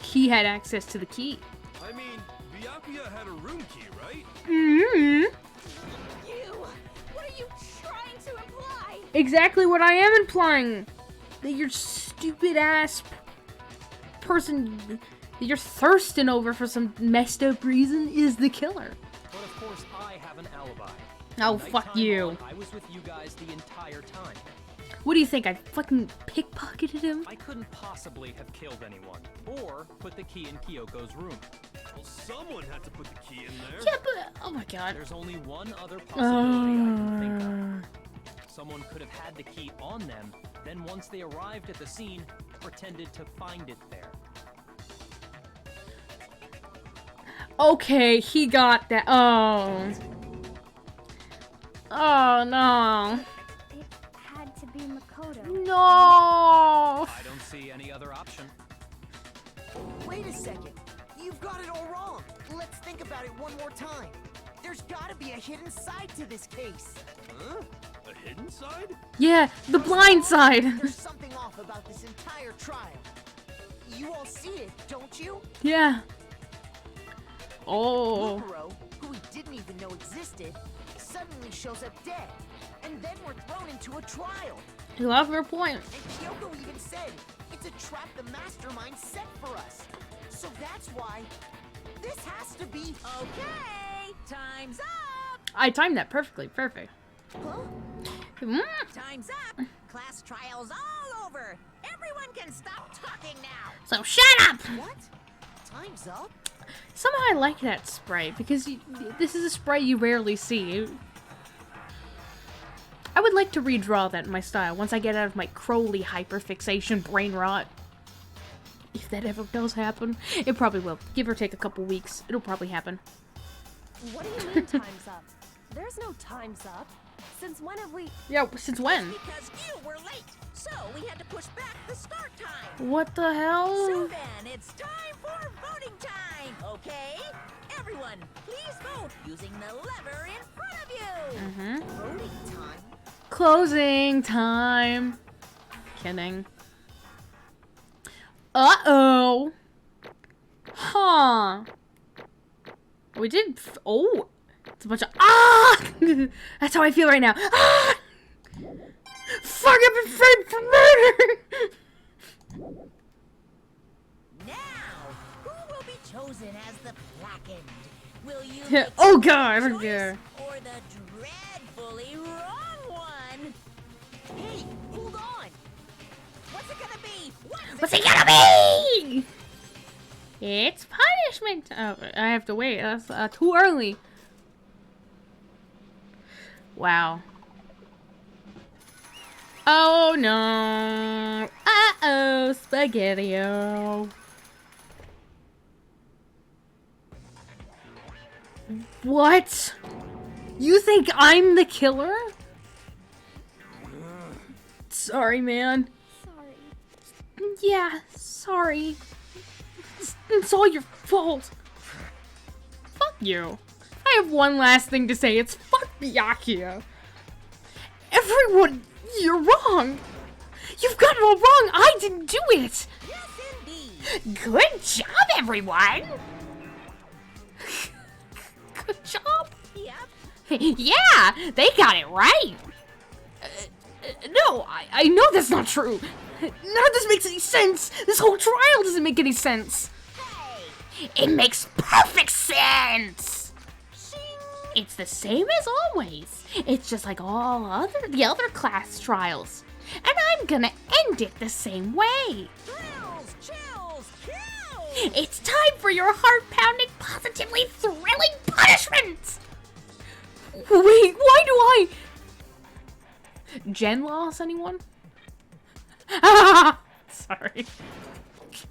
He had access to the key. I mean, Byakuya had a room key, right? Mm-hmm. You! What are you trying to imply? Exactly what I am implying. That your stupid ass person that you're thirsting over for some messed up reason is the killer. But of course, I have an alibi. Oh, From fuck nighttime you. on, I was with you guys the entire time. What do you think? I fucking pickpocketed him? I couldn't possibly have killed anyone, or put the key in Kyoko's room. Well, someone had to put the key in there. Yeah, but oh my god. There's only one other possibility I can think of. Someone could have had the key on them, then once they arrived at the scene, pretended to find it there. Okay, he got that. Oh. Oh no. It had to be Makoto. No. I don't see any other option. Wait a second. You've got it all wrong. Let's think about it one more time. There's gotta be a hidden side to this case. Huh? A hidden side? Yeah, the blind side. There's something off about this entire trial. You all see it, don't you? Yeah. Oh. Mukuro, who we didn't even know existed, suddenly shows up dead. And then we're thrown into a trial. You have your point. And Kyoko even said, it's a trap the mastermind set for us. So that's why this has to be... Okay, time's up. I timed that perfectly. Perfect. Huh? Time's up. Class trial's all over. Everyone can stop talking now. So shut up! What? Time's up? Somehow I like that sprite, because this is a sprite you rarely see. I would like to redraw that in my style once I get out of my Crowley hyperfixation brain rot. If that ever does happen. It probably will. Give or take a couple weeks. It'll probably happen. What do you mean time's up? There's no time's up. Since when have we... Yeah, since when? Because you were late, so we had to push back the start time. What the hell? So then, it's time for voting time, okay? Everyone, please vote using the lever in front of you. Voting time? Closing time. Kidding. Uh-oh. Huh. We did... Oh. It's a bunch of... Ah! That's how I feel right now. Ah! Fuck, I've been framed for murder! Now, who will be chosen as the blackened? Will you Yeah, make oh the god, choice yeah. or the dreadfully wrong one? Hey, hold on! What's it gonna be? What's it gonna be? It's punishment. Oh, I have to wait. That's too early. Wow. Oh no. Uh-oh, Spaghetti-O. What? You think I'm the killer? Sorry, man. Sorry. Yeah, sorry. It's all your fault. Fuck you. I have one last thing to say. It's fuck Byakuya. Everyone, you're wrong. You've got it all wrong. I didn't do it. Yes, indeed. Good job, everyone. Good job. Yep. Yeah, they got it right. No, I know that's not true. None of this makes any sense. This whole trial doesn't make any sense. Hey, It makes perfect sense. shing. It's the same as always. It's just like all the other class trials. And I'm gonna end it the same way. Thrills, chills, kills. It's time for your heart-pounding, positively thrilling punishment! Wait, why do I... Gen loss, anyone? Ah, sorry.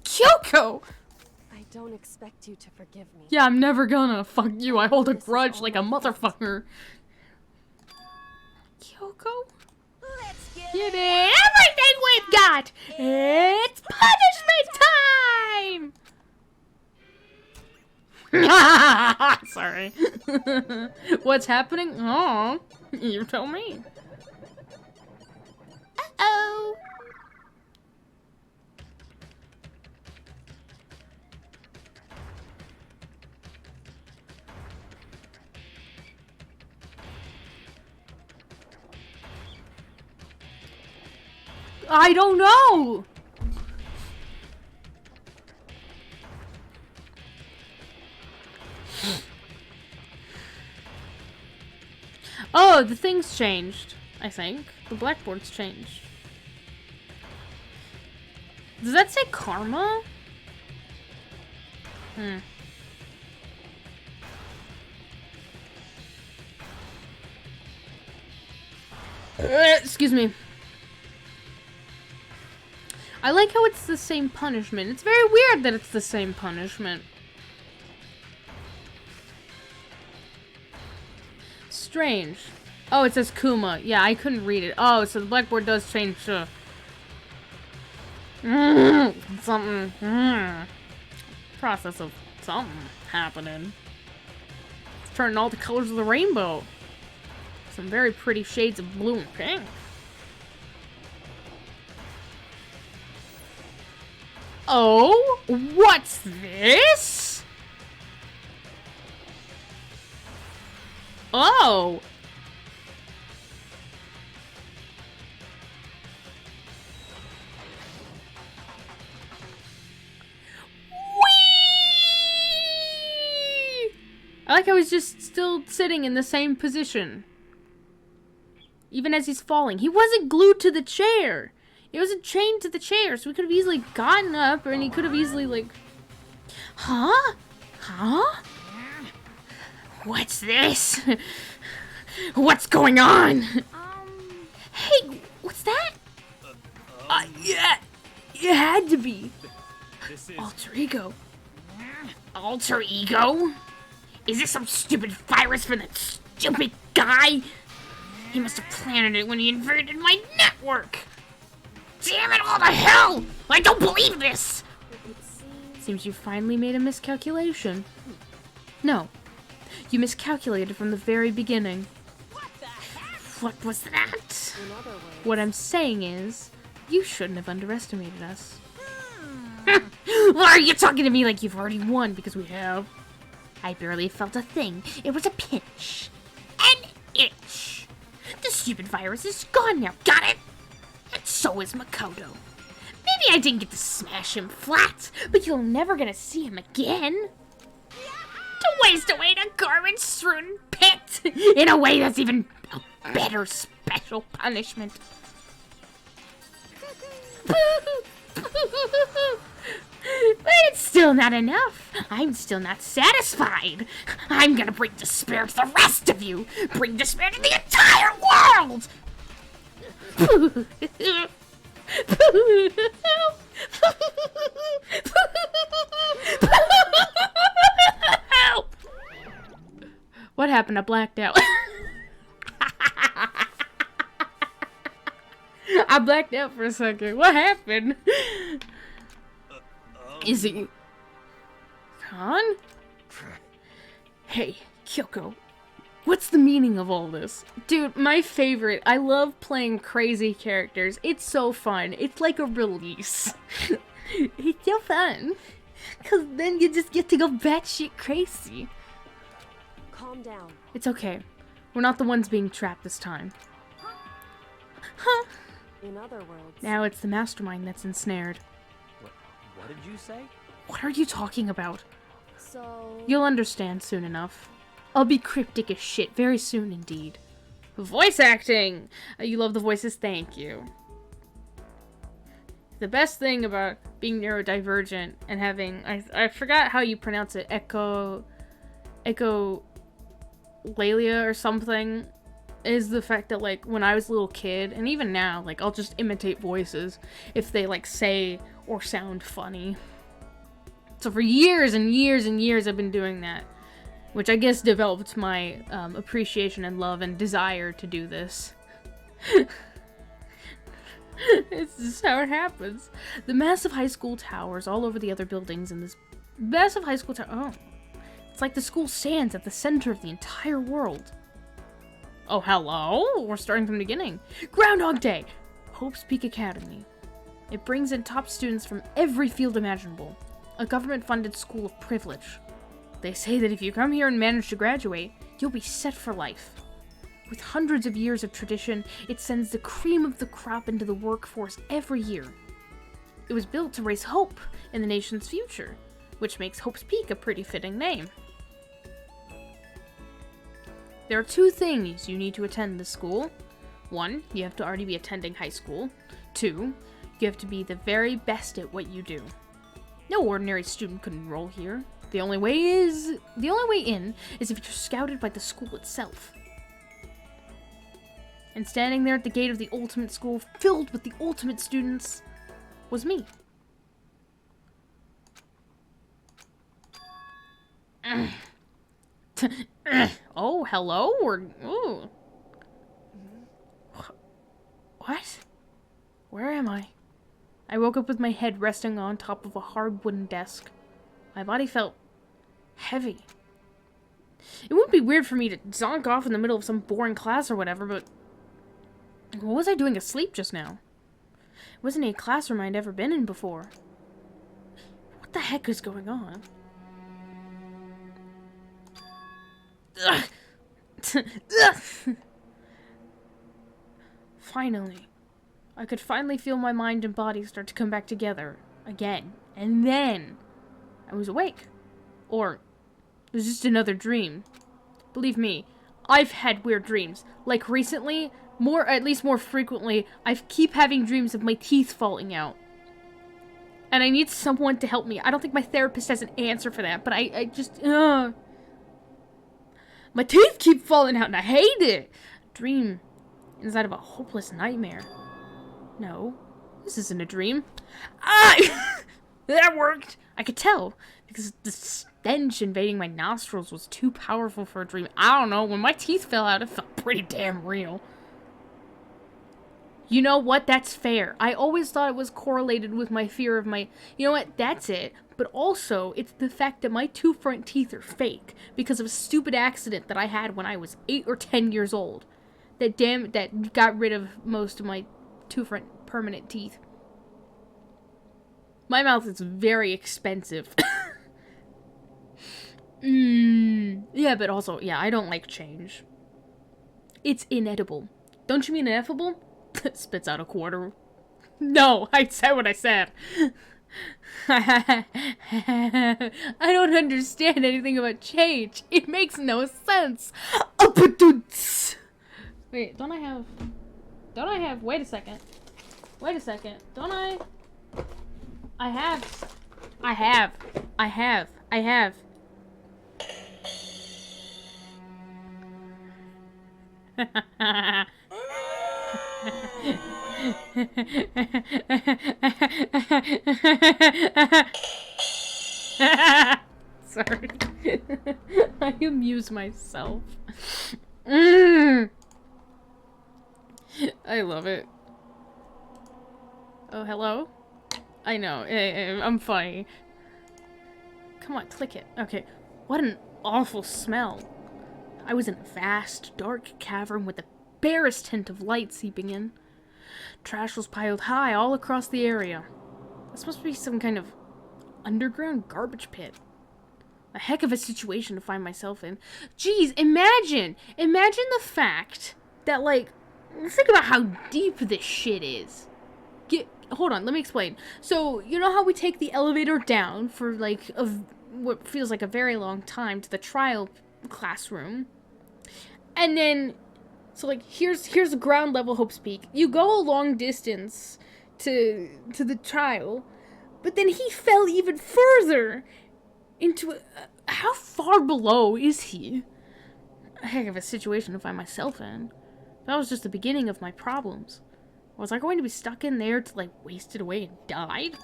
Kyoko! I don't expect you to forgive me. Yeah, I'm never gonna. Fuck you, I hold a grudge like a motherfucker. Kyoko? Let's get You did everything we've got! It's punishment time! Sorry. What's happening? Oh, you tell me. Uh-oh. I don't know. Oh, the thing's changed, I think. The blackboard's changed. Does that say karma? Excuse me. I like how it's the same punishment. It's very weird that it's the same punishment. Strange. Oh, it says Kuma. Yeah, I couldn't read it. Oh, so the blackboard does change to... something. process of something happening. It's turning all the colors of the rainbow. Some very pretty shades of blue and pink. Oh, what's this? Oh. I like how he's just still sitting in the same position. Even as he's falling. He wasn't glued to the chair. He wasn't chained to the chair, so he could have easily gotten up, and he could have easily, like... Huh? Huh? What's this? What's going on? Hey, what's that? Yeah. It had to be. This is... Alter ego. Alter ego? Is this some stupid virus for that stupid guy? He must have planted it when he invaded my network. Damn it all to hell! I don't believe this! Seems you finally made a miscalculation. No. You miscalculated from the very beginning. What was that? What I'm saying is, you shouldn't have underestimated us. Why are you talking to me like you've already won? Because we have. I barely felt a thing. It was a pinch. An itch. The stupid virus is gone now, got it? And so is Makoto. Maybe I didn't get to smash him flat, but you're never gonna see him again. To waste away in a garbage-strewn pit in a way that's even a better special punishment. But it's still not enough. I'm still not satisfied. I'm gonna bring despair to the rest of you. Bring despair to the entire world. What happened? I blacked out. I blacked out for a second. What happened? Is he gone? Hey, Kyoko. What's the meaning of all this? Dude, my favorite. I love playing crazy characters. It's so fun. It's like a release. It's so fun. Because then you just get to go batshit crazy. Calm down. It's okay. We're not the ones being trapped this time. Huh. In other words... Now it's the mastermind that's ensnared. What did you say? What are you talking about? So... You'll understand soon enough. I'll be cryptic as shit very soon indeed. Voice acting! You love the voices, thank you. The best thing about being neurodivergent and having... I forgot how you pronounce it. Echolalia or something. Is the fact that, like, when I was a little kid, and even now, like, I'll just imitate voices if they, like, say or sound funny. So for years and years and years I've been doing that. Which I guess developed my appreciation and love and desire to do this. It's just how it happens. The massive high school towers all over the other buildings in this massive high school tower. Oh. It's like the school stands at the center of the entire world. Oh, hello? We're starting from the beginning. Groundhog Day! Hope's Peak Academy. It brings in top students from every field imaginable. A government-funded school of privilege. They say that if you come here and manage to graduate, you'll be set for life. With hundreds of years of tradition, it sends the cream of the crop into the workforce every year. It was built to raise hope in the nation's future, which makes Hope's Peak a pretty fitting name. There are two things you need to attend this school. One, you have to already be attending high school. Two, you have to be the very best at what you do. No ordinary student could enroll here. The only way in is if you're scouted by the school itself. And standing there at the gate of the ultimate school, filled with the ultimate students, was me. Oh, hello? Ooh. What? Where am I? I woke up with my head resting on top of a hard wooden desk. My body felt heavy. It wouldn't be weird for me to zonk off in the middle of some boring class or whatever, but what was I doing asleep just now? It wasn't a classroom I'd ever been in before. What the heck is going on? Finally. I could finally feel my mind and body start to come back together again. And then I was awake. Or it was just another dream. Believe me, I've had weird dreams. Like recently, at least more frequently, I keep having dreams of my teeth falling out. And I need someone to help me. I don't think my therapist has an answer for that, but I just, my teeth keep falling out and I hate it. Dream inside of a hopeless nightmare. No, this isn't a dream. Ah! That worked! I could tell, because the stench invading my nostrils was too powerful for a dream. I don't know, when my teeth fell out, it felt pretty damn real. You know what? That's fair. I always thought it was correlated with my fear of my... You know what? That's it. But also, it's the fact that my two front teeth are fake because of a stupid accident that I had when I was 8 or 10 years old. That got rid of most of my two front permanent teeth. My mouth is very expensive. Yeah, but also, yeah, I don't like change. It's inedible. Don't you mean ineffable? Spits out a quarter. No, I said what I said. I don't understand anything about change. It makes no sense. Wait, don't I have... Wait a second. Don't I... I have. Sorry. I amuse myself. I love it. Oh, hello? I know, I'm funny. Come on, click it. Okay, what an awful smell. I was in a vast, dark cavern with the barest hint of light seeping in. Trash was piled high all across the area. This must be some kind of underground garbage pit. A heck of a situation to find myself in. Jeez, imagine the fact that, like, think about how deep this shit is. Hold on, let me explain. So, you know how we take the elevator down for, like, what feels like a very long time to the trial classroom? And then, so, like, here's the ground level Hope's Peak. You go a long distance to the trial, but then he fell even further into how far below is he? A heck of a situation to find myself in. That was just the beginning of my problems. Was I going to be stuck in there till I wasted away and died?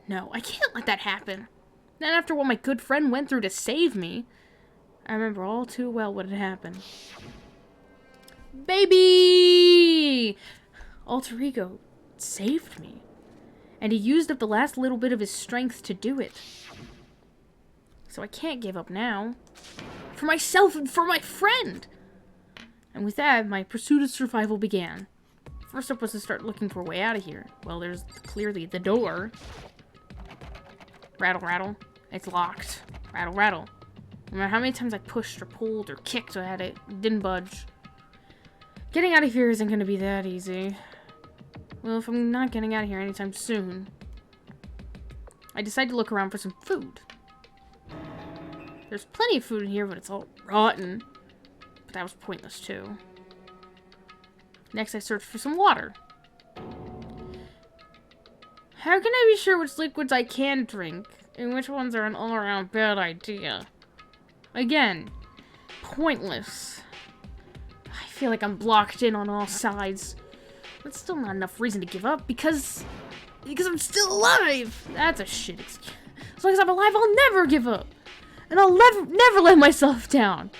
No, I can't let that happen. Not after what my good friend went through to save me. I remember all too well what had happened. Baby! Alter Ego saved me. And he used up the last little bit of his strength to do it. So I can't give up now. For myself and for my friend! And with that, my pursuit of survival began. First up was to start looking for a way out of here. Well, there's clearly the door. Rattle, rattle. It's locked. Rattle, rattle. No matter how many times I pushed or pulled or kicked at it, it didn't budge. Getting out of here isn't going to be that easy. Well, if I'm not getting out of here anytime soon, I decided to look around for some food. There's plenty of food in here, but it's all rotten. But that was pointless, too. Next, I searched for some water. How can I be sure which liquids I can drink, and which ones are an all-around bad idea? Again, pointless. I feel like I'm blocked in on all sides. But still not enough reason to give up, because I'm still alive! That's a shit excuse. As long as I'm alive, I'll never give up! And I'll never let myself down!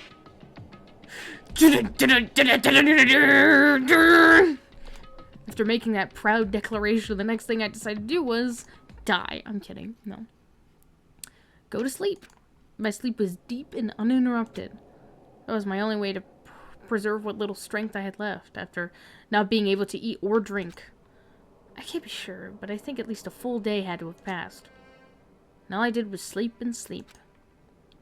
After making that proud declaration, the next thing I decided to do was die. I'm kidding. No. go to sleep. My sleep was deep and uninterrupted. That was my only way to preserve what little strength I had left after not being able to eat or drink. I can't be sure, but I think at least a full day had to have passed. And all I did was sleep and sleep.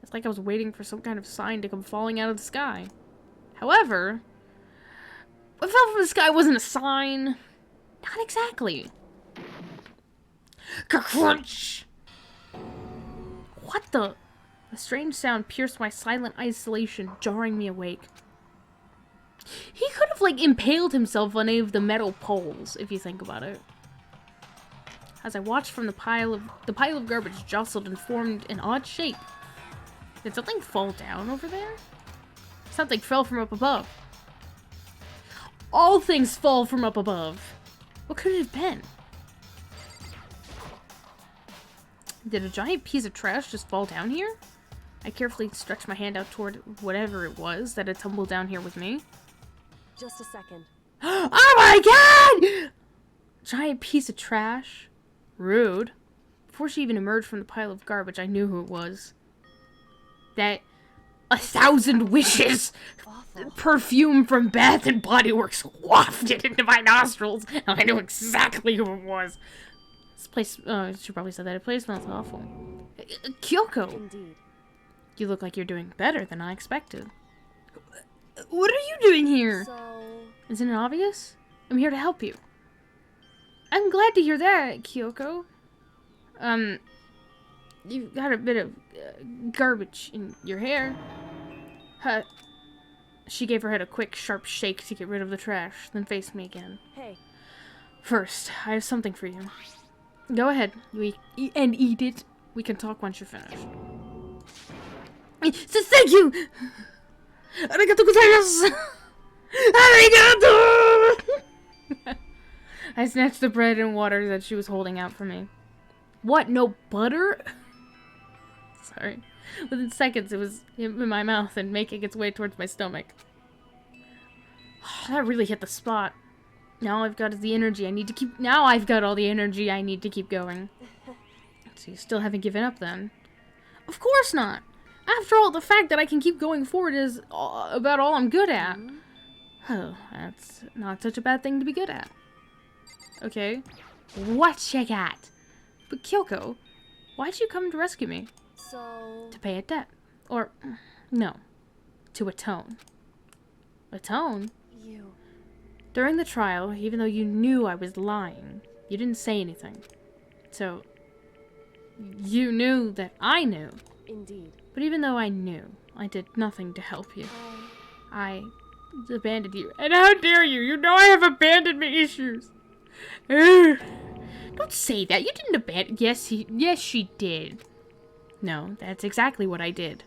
It's like I was waiting for some kind of sign to come falling out of the sky. However, what fell from the sky wasn't a sign. Not exactly. Crunch! What the? A strange sound pierced my silent isolation, jarring me awake. He could have, like, impaled himself on any of the metal poles, if you think about it. As I watched from the pile of garbage jostled and formed an odd shape. Did something fall down over there? Something fell from up above. All things fall from up above. What could it have been? Did a giant piece of trash just fall down here? I carefully stretched my hand out toward whatever it was that had tumbled down here with me. Just a second. Oh my god! Giant piece of trash. Rude. Before she even emerged from the pile of garbage, I knew who it was. That 1,000 wishes perfume from Bath and Body Works wafted into my nostrils, and I knew exactly who it was. This place, she probably said that. This place smells awful. Kyoko! Indeed. You look like you're doing better than I expected. What are you doing here? So... Isn't it obvious? I'm here to help you. I'm glad to hear that, Kyoko. You've got a bit of garbage in your hair. She gave her head a quick, sharp shake to get rid of the trash, then faced me again. Hey. First, I have something for you. Go ahead, you eat it. We can talk once you're finished. Thank you! Arigato gozaimasu! Arigato! I snatched the bread and water that she was holding out for me. What? No butter? Sorry. Within seconds, it was in my mouth and making its way towards my stomach. That really hit the spot. Now I've got the energy I need to keep... Now I've got all the energy I need to keep going. So you still haven't given up, then? Of course not! After all, the fact that I can keep going forward is about all I'm good at. Oh, that's not such a bad thing to be good at. Okay. What you got? But Kyoko, why'd you come to rescue me? So... To pay a debt. Or, no. To atone. Atone? You... During the trial, even though you knew I was lying, you didn't say anything. So, you knew that I knew. Indeed. But even though I knew, I did nothing to help you. I abandoned you. And how dare you? You know I have abandonment issues. Don't say that. You didn't abandon... Yes, she did. No, that's exactly what I did.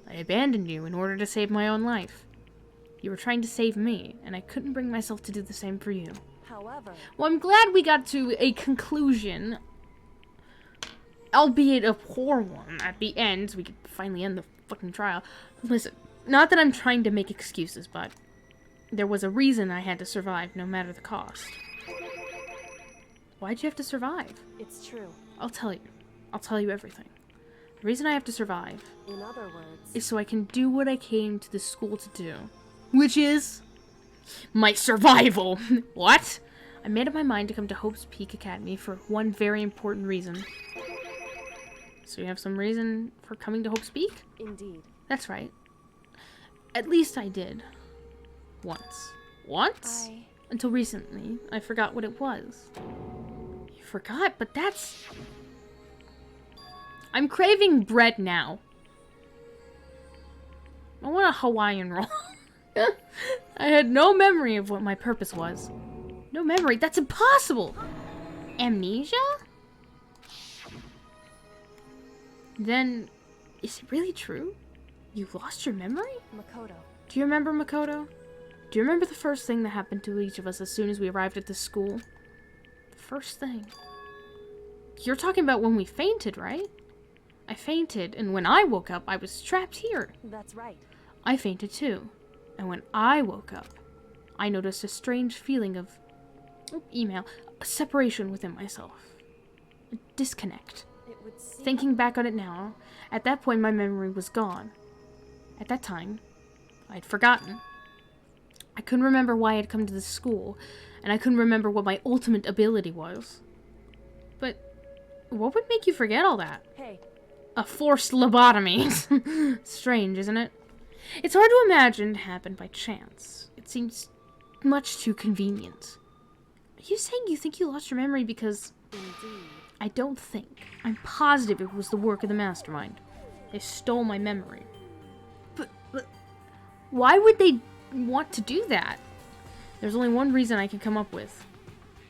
I abandoned you in order to save my own life. You were trying to save me, and I couldn't bring myself to do the same for you. However... Well, I'm glad we got to a conclusion, albeit a poor one, at the end, so we could finally end the fucking trial. Listen, not that I'm trying to make excuses, but there was a reason I had to survive, no matter the cost. Why'd you have to survive? It's true. I'll tell you. I'll tell you everything. The reason I have to survive In other words... is so I can do what I came to this school to do. Which is... my survival! What? I made up my mind to come to Hope's Peak Academy for one very important reason. So you have some reason for coming to Hope's Peak? Indeed. That's right. At least I did. Once. Once? Until recently, I forgot what it was. You forgot? But that's... I'm craving bread now. I want a Hawaiian roll. I had no memory of what my purpose was. No memory? That's impossible! Amnesia? Then, is it really true? You lost your memory? Makoto. Do you remember, Makoto? Do you remember the first thing that happened to each of us as soon as we arrived at this school? The first thing. You're talking about when we fainted, right? I fainted, and when I woke up, I was trapped here. That's right. I fainted too. And when I woke up, I noticed a strange feeling of... a separation within myself. A disconnect. It would seem... Thinking back on it now, at that point my memory was gone. At that time, I'd forgotten. I couldn't remember why I'd come to this school, and I couldn't remember what my ultimate ability was. But what would make you forget all that? Hey, A forced lobotomy. Strange, isn't it? It's hard to imagine it happened by chance. It seems much too convenient. Are you saying you think you lost your memory because... indeed. I don't think. I'm positive it was the work of the mastermind. They stole my memory. But why would they want to do that? There's only one reason I can come up with.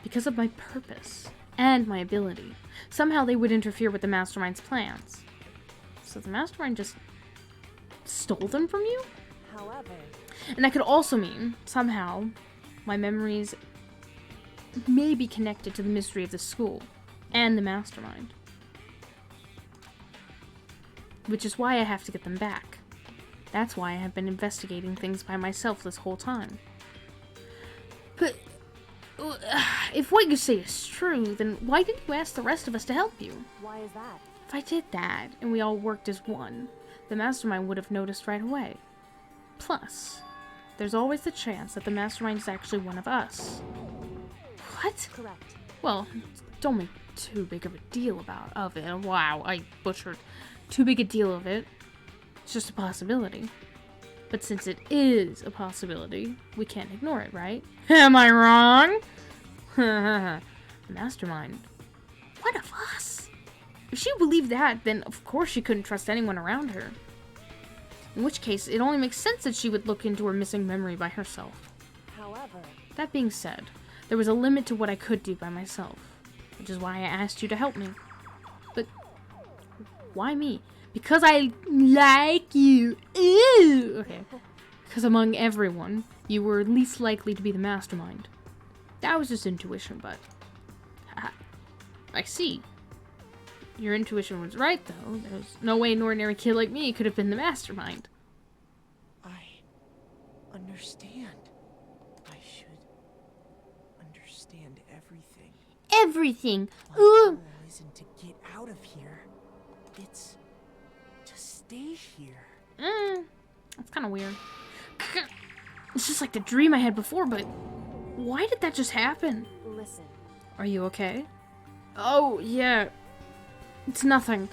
Because of my purpose and my ability. Somehow they would interfere with the mastermind's plans. So the mastermind just stole them from you? However, And that could also mean, somehow, my memories may be connected to the mystery of the school and the mastermind. Which is why I have to get them back. That's why I have been investigating things by myself this whole time. But if what you say is true, then why didn't you ask the rest of us to help you? why is that? If I did that, and we all worked as one, the mastermind would have noticed right away. Plus, there's always the chance that the mastermind is actually one of us. What? Correct. Well, don't make too big of a deal of it. Wow, I butchered. Too big a deal of it. It's just a possibility. But since it is a possibility, we can't ignore it, right? Am I wrong? The mastermind. One of us? If she believed that, then of course she couldn't trust anyone around her. In which case, it only makes sense that she would look into her missing memory by herself. However, That being said, there was a limit to what I could do by myself, which is why I asked you to help me. But why me? Because I like you. Ew. Okay. Because among everyone, you were least likely to be the mastermind. That was just intuition, but I see. Your intuition was right, though. There's no way an ordinary kid like me could have been the mastermind. I understand. I should understand everything. Everything. My goal isn't to get out of here. It's to stay here. That's kind of weird. It's just like the dream I had before, but why did that just happen? listen. Are you okay? Oh, yeah. It's nothing.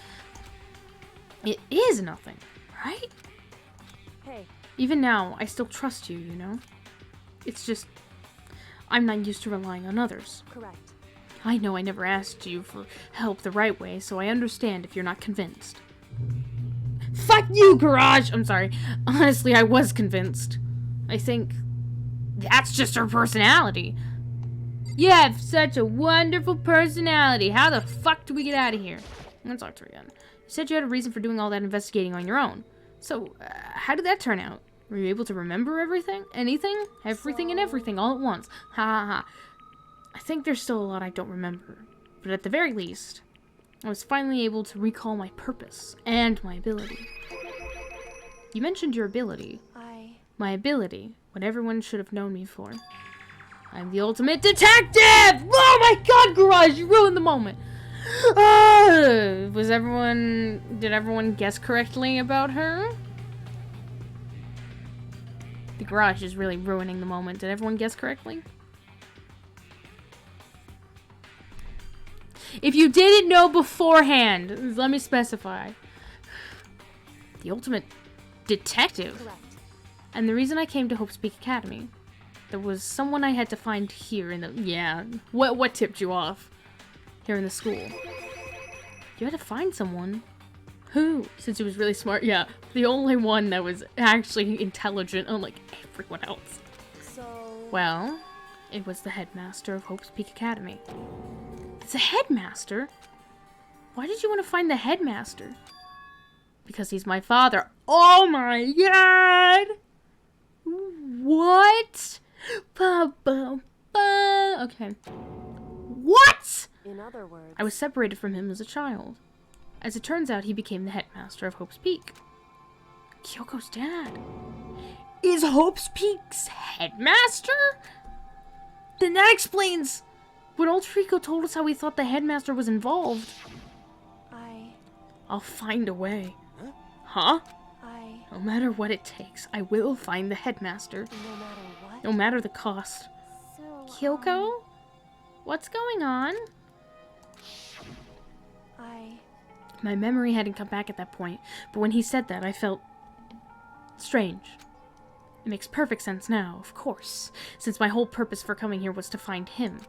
It is nothing, right? Hey, Even now, I still trust you, you know? It's just, I'm not used to relying on others. correct. I know I never asked you for help the right way, so I understand if you're not convinced. Fuck you, Garage! I'm sorry. Honestly, I was convinced. I think that's just her personality. You have such a wonderful personality. How the fuck do we get out of here? Let's talk to her again. You said you had a reason for doing all that investigating on your own. So, how did that turn out? Were you able to remember everything? Anything? Everything and everything all at once. Ha ha ha. I think there's still a lot I don't remember. But at the very least, I was finally able to recall my purpose and my ability. You mentioned your ability. My ability, what everyone should have known me for. I'm the ultimate detective! Oh my god, Garage, you ruined the moment. Did everyone guess correctly about her? The Garage is really ruining the moment. Did everyone guess correctly? If you didn't know beforehand, let me specify. The ultimate detective? Correct. And the reason I came to Hope's Peak Academy, there was someone I had to find here in the... Yeah, what tipped you off? Here in the school. You had to find someone. Who? Since he was really smart, yeah. The only one that was actually intelligent, unlike everyone else. So... Well, it was the headmaster of Hope's Peak Academy. It's a headmaster? Why did you want to find the headmaster? Because he's my father. Oh my god! What? Okay. What? In other words... I was separated from him as a child. As it turns out, he became the headmaster of Hope's Peak. Kyoko's dad. Is Hope's Peak's headmaster? Then that explains... When old Rico told us how he thought the headmaster was involved. I'll find a way. Huh? Huh? I... No matter what it takes, I will find the headmaster. No matter what? No matter the cost. So, Kyoko? What's going on? I... My memory hadn't come back at that point, but when he said that, I felt strange. It makes perfect sense now, of course, since my whole purpose for coming here was to find him.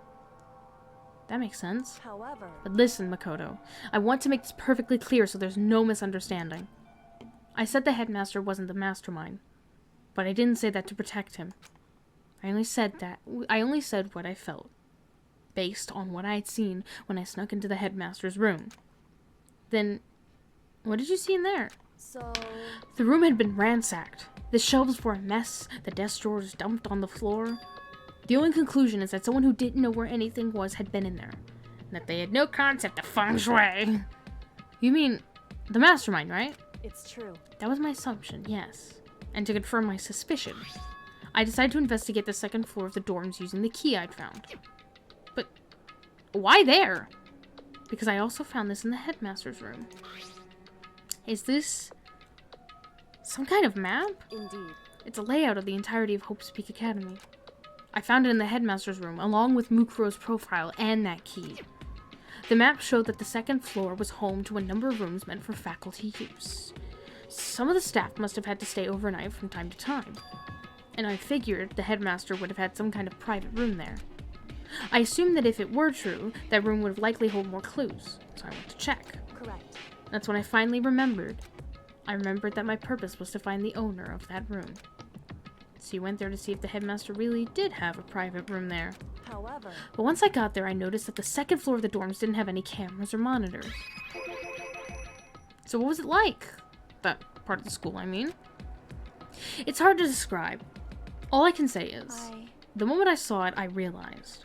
That makes sense. However... But listen, Makoto, I want to make this perfectly clear so there's no misunderstanding. I said the headmaster wasn't the mastermind, but I didn't say that to protect him. I only said what I felt, based on what I had seen when I snuck into the headmaster's room. Then, what did you see in there? So... The room had been ransacked. The shelves were a mess, the desk drawers dumped on the floor. The only conclusion is that someone who didn't know where anything was had been in there, and that they had no concept of feng shui. You mean, the mastermind, right? It's true. That was my assumption, yes. And to confirm my suspicion, I decided to investigate the second floor of the dorms using the key I'd found. But why there? Because I also found this in the headmaster's room. Is this some kind of map? Indeed. It's a layout of the entirety of Hope's Peak Academy. I found it in the headmaster's room, along with Mukuro's profile and that key. The map showed that the second floor was home to a number of rooms meant for faculty use. Some of the staff must have had to stay overnight from time to time, and I figured the headmaster would have had some kind of private room there. I assumed that if it were true, that room would likely hold more clues, so I went to check. Correct. That's when I finally remembered. I remembered that my purpose was to find the owner of that room. So you went there to see if the headmaster really did have a private room there. However... But once I got there, I noticed that the second floor of the dorms didn't have any cameras or monitors. So what was it like? That part of the school, I mean. It's hard to describe. All I can say is, the moment I saw it, I realized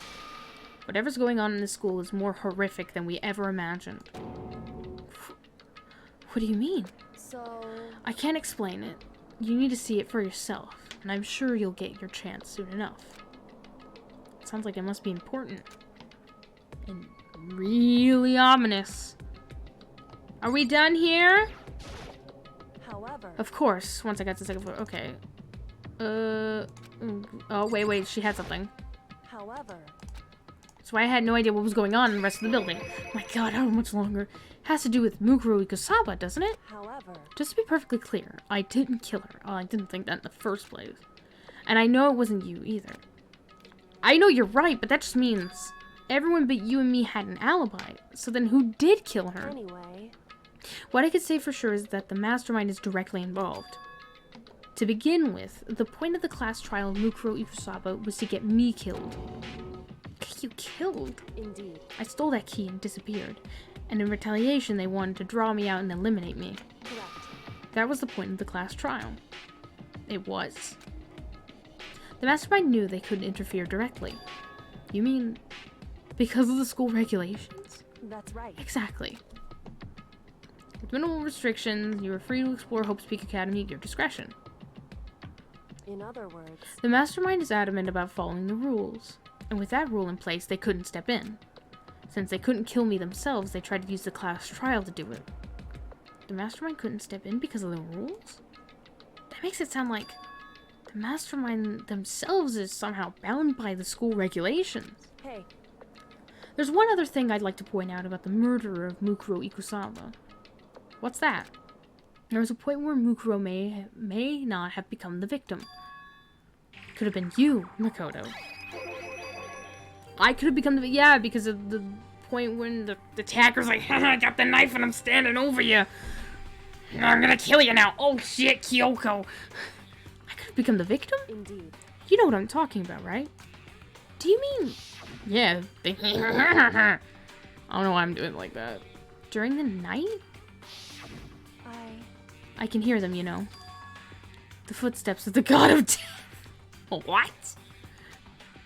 whatever's going on in this school is more horrific than we ever imagined. What do you mean? So... I can't explain it. You need to see it for yourself, and I'm sure you'll get your chance soon enough. It sounds like it must be important. And really ominous. Are we done here? However... Of course, once I got to the second floor. Okay. Oh, wait, she had something. However... So I had no idea what was going on in the rest of the building. My god, how much longer? It has to do with Mukuro Ikusaba, doesn't it? However... Just to be perfectly clear, I didn't kill her. Oh, I didn't think that in the first place. And I know it wasn't you either. I know you're right, but that just means everyone but you and me had an alibi. So then who did kill her? Anyway... What I could say for sure is that the mastermind is directly involved. To begin with, the point of the class trial of Mukuro Ikusaba was to get me killed. You killed? Indeed. I stole that key and disappeared. And in retaliation, they wanted to draw me out and eliminate me. Correct. That was the point of the class trial. It was. The mastermind knew they couldn't interfere directly. You mean because of the school regulations? That's right. Exactly. With minimal restrictions, you were free to explore Hope's Peak Academy at your discretion. In other words... The mastermind is adamant about following the rules. And with that rule in place, they couldn't step in. Since they couldn't kill me themselves, they tried to use the class trial to do it. The mastermind couldn't step in because of the rules? That makes it sound like the mastermind themselves is somehow bound by the school regulations. Hey. There's one other thing I'd like to point out about the murderer of Mukuro Ikusaba. What's that? There was a point where Mukuro may not have become the victim. It could have been you, Makoto. I could have become the... Yeah, because of the point when the attacker's like, I got the knife and I'm standing over you. I'm gonna kill you now. Oh shit, Kyoko. I could have become the victim? Indeed. You know what I'm talking about, right? Do you mean... Yeah, I don't know why I'm doing it like that. During the night? I can hear them, you know. The footsteps of the god of death. What?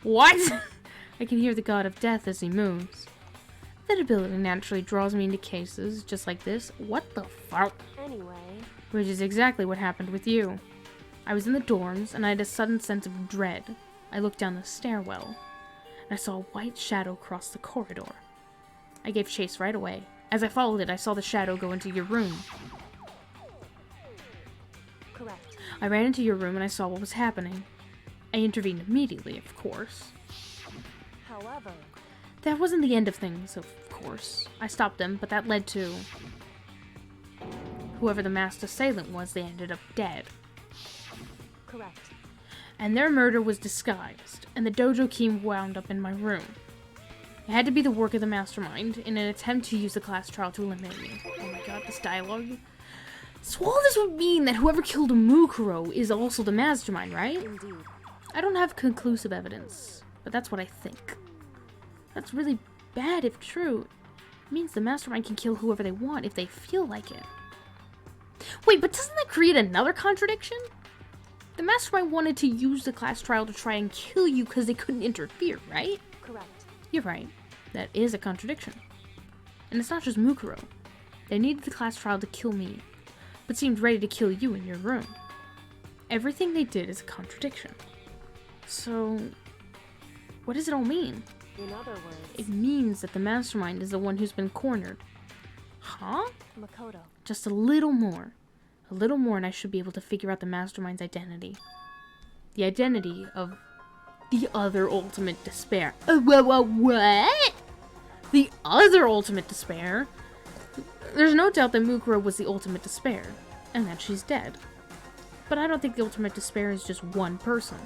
What? I can hear the god of death as he moves. That ability naturally draws me into cases just like this. What the fuck? Anyway... Which is exactly what happened with you. I was in the dorms, and I had a sudden sense of dread. I looked down the stairwell, and I saw a white shadow cross the corridor. I gave chase right away, As I followed it, I saw the shadow go into your room. Correct. I ran into your room and I saw what was happening. I intervened immediately, of course. However, That wasn't the end of things, of course. I stopped them, but that led to... Whoever the masked assailant was, they ended up dead. correct. And their murder was disguised, and the dojo key wound up in my room. It had to be the work of the mastermind in an attempt to use the class trial to eliminate me. Oh my god, this dialogue. So all this would mean that whoever killed Mukuro is also the mastermind, right? Indeed. I don't have conclusive evidence, but that's what I think. That's really bad if true. It means the mastermind can kill whoever they want if they feel like it. Wait, but doesn't that create another contradiction? The mastermind wanted to use the class trial to try and kill you because they couldn't interfere, right? Correct. You're right. That is a contradiction. And it's not just Mukuro. They needed the class trial to kill me, but seemed ready to kill you in your room. Everything they did is a contradiction. So, what does it all mean? In other words, It means that the mastermind is the one who's been cornered. Huh? Makoto. Just a little more. A little more and I should be able to figure out the mastermind's identity. The identity of the other ultimate despair. What? The other ultimate despair? There's no doubt that Mukuro was the ultimate despair, and that she's dead. But I don't think the ultimate despair is just one person.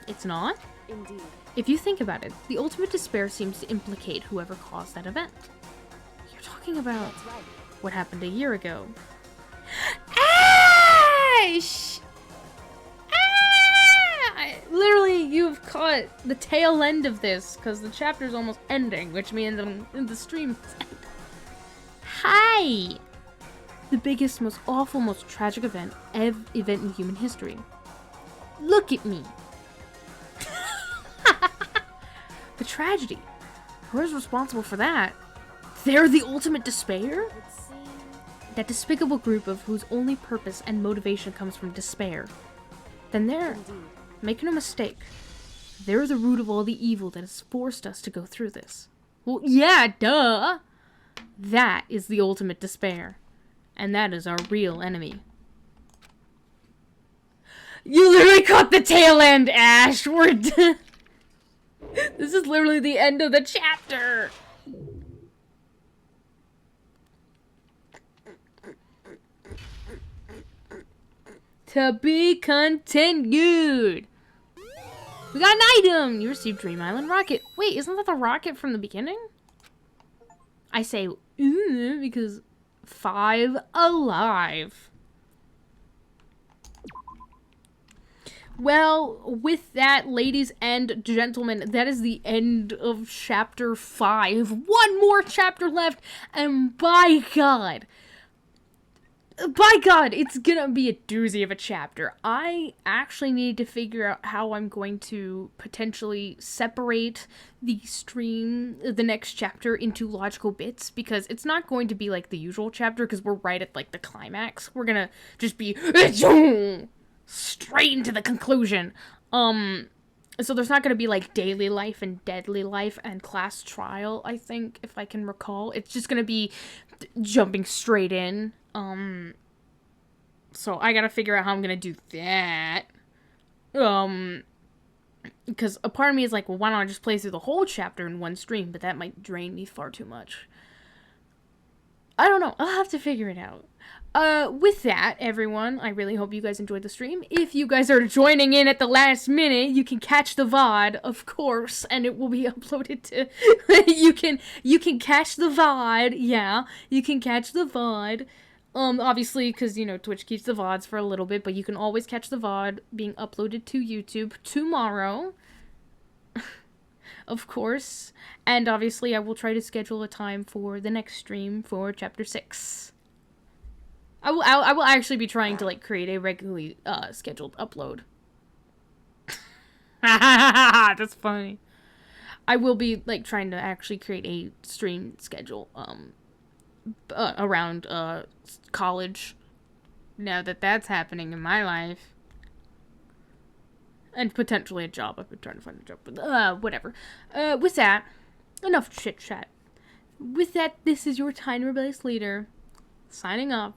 It's not? Indeed. If you think about it, the ultimate despair seems to implicate whoever caused that event. You're talking about That's right. what happened a year ago. Ash! Literally, you've caught the tail end of this, because the chapter's almost ending, which means the stream is ending. Hi! The biggest, most awful, most tragic event in human history. Look at me. The tragedy. Whoever's responsible for that? They're the ultimate despair? Would seem That despicable group of whose only purpose and motivation comes from despair. Then they're, indeed. make no mistake, they're the root of all the evil that has forced us to go through this. Well, yeah, duh! That is the ultimate despair. And that is our real enemy. You literally caught the tail end, Ash! We're done. This is literally the end of the chapter! To be continued! We got an item! You received Dream Island Rocket. Wait, isn't that the rocket from the beginning? I say, because 5 alive. Well, with that, ladies and gentlemen, that is the end of chapter 5. One more chapter left, and by God, it's gonna be a doozy of a chapter. I actually need to figure out how I'm going to potentially separate the next chapter into logical bits, because it's not going to be like the usual chapter, because we're right at like the climax. We're gonna just be straight into the conclusion. So there's not gonna be like daily life and deadly life and class trial, I think, if I can recall. It's just gonna be jumping straight in. So I gotta figure out how I'm gonna do that. Because a part of me is like, well, why don't I just play through the whole chapter in one stream? But that might drain me far too much. I don't know. I'll have to figure it out. With that, everyone, I really hope you guys enjoyed the stream. If you guys are joining in at the last minute, you can catch the VOD, of course, and it will be uploaded to... you can catch the VOD, yeah. You can catch the VOD. Obviously, because, you know, Twitch keeps the VODs for a little bit, but you can always catch the VOD being uploaded to YouTube tomorrow. Of course. And obviously, I will try to schedule a time for the next stream for Chapter 6. I will actually be trying to, like, create a regularly, scheduled upload. That's funny. I will be, like, trying to actually create a stream schedule, around, college. Now that that's happening in my life. And potentially a job. I've been trying to find a job, but, whatever. With that, enough chit-chat. with that, this is your tiny rebellious leader, signing off.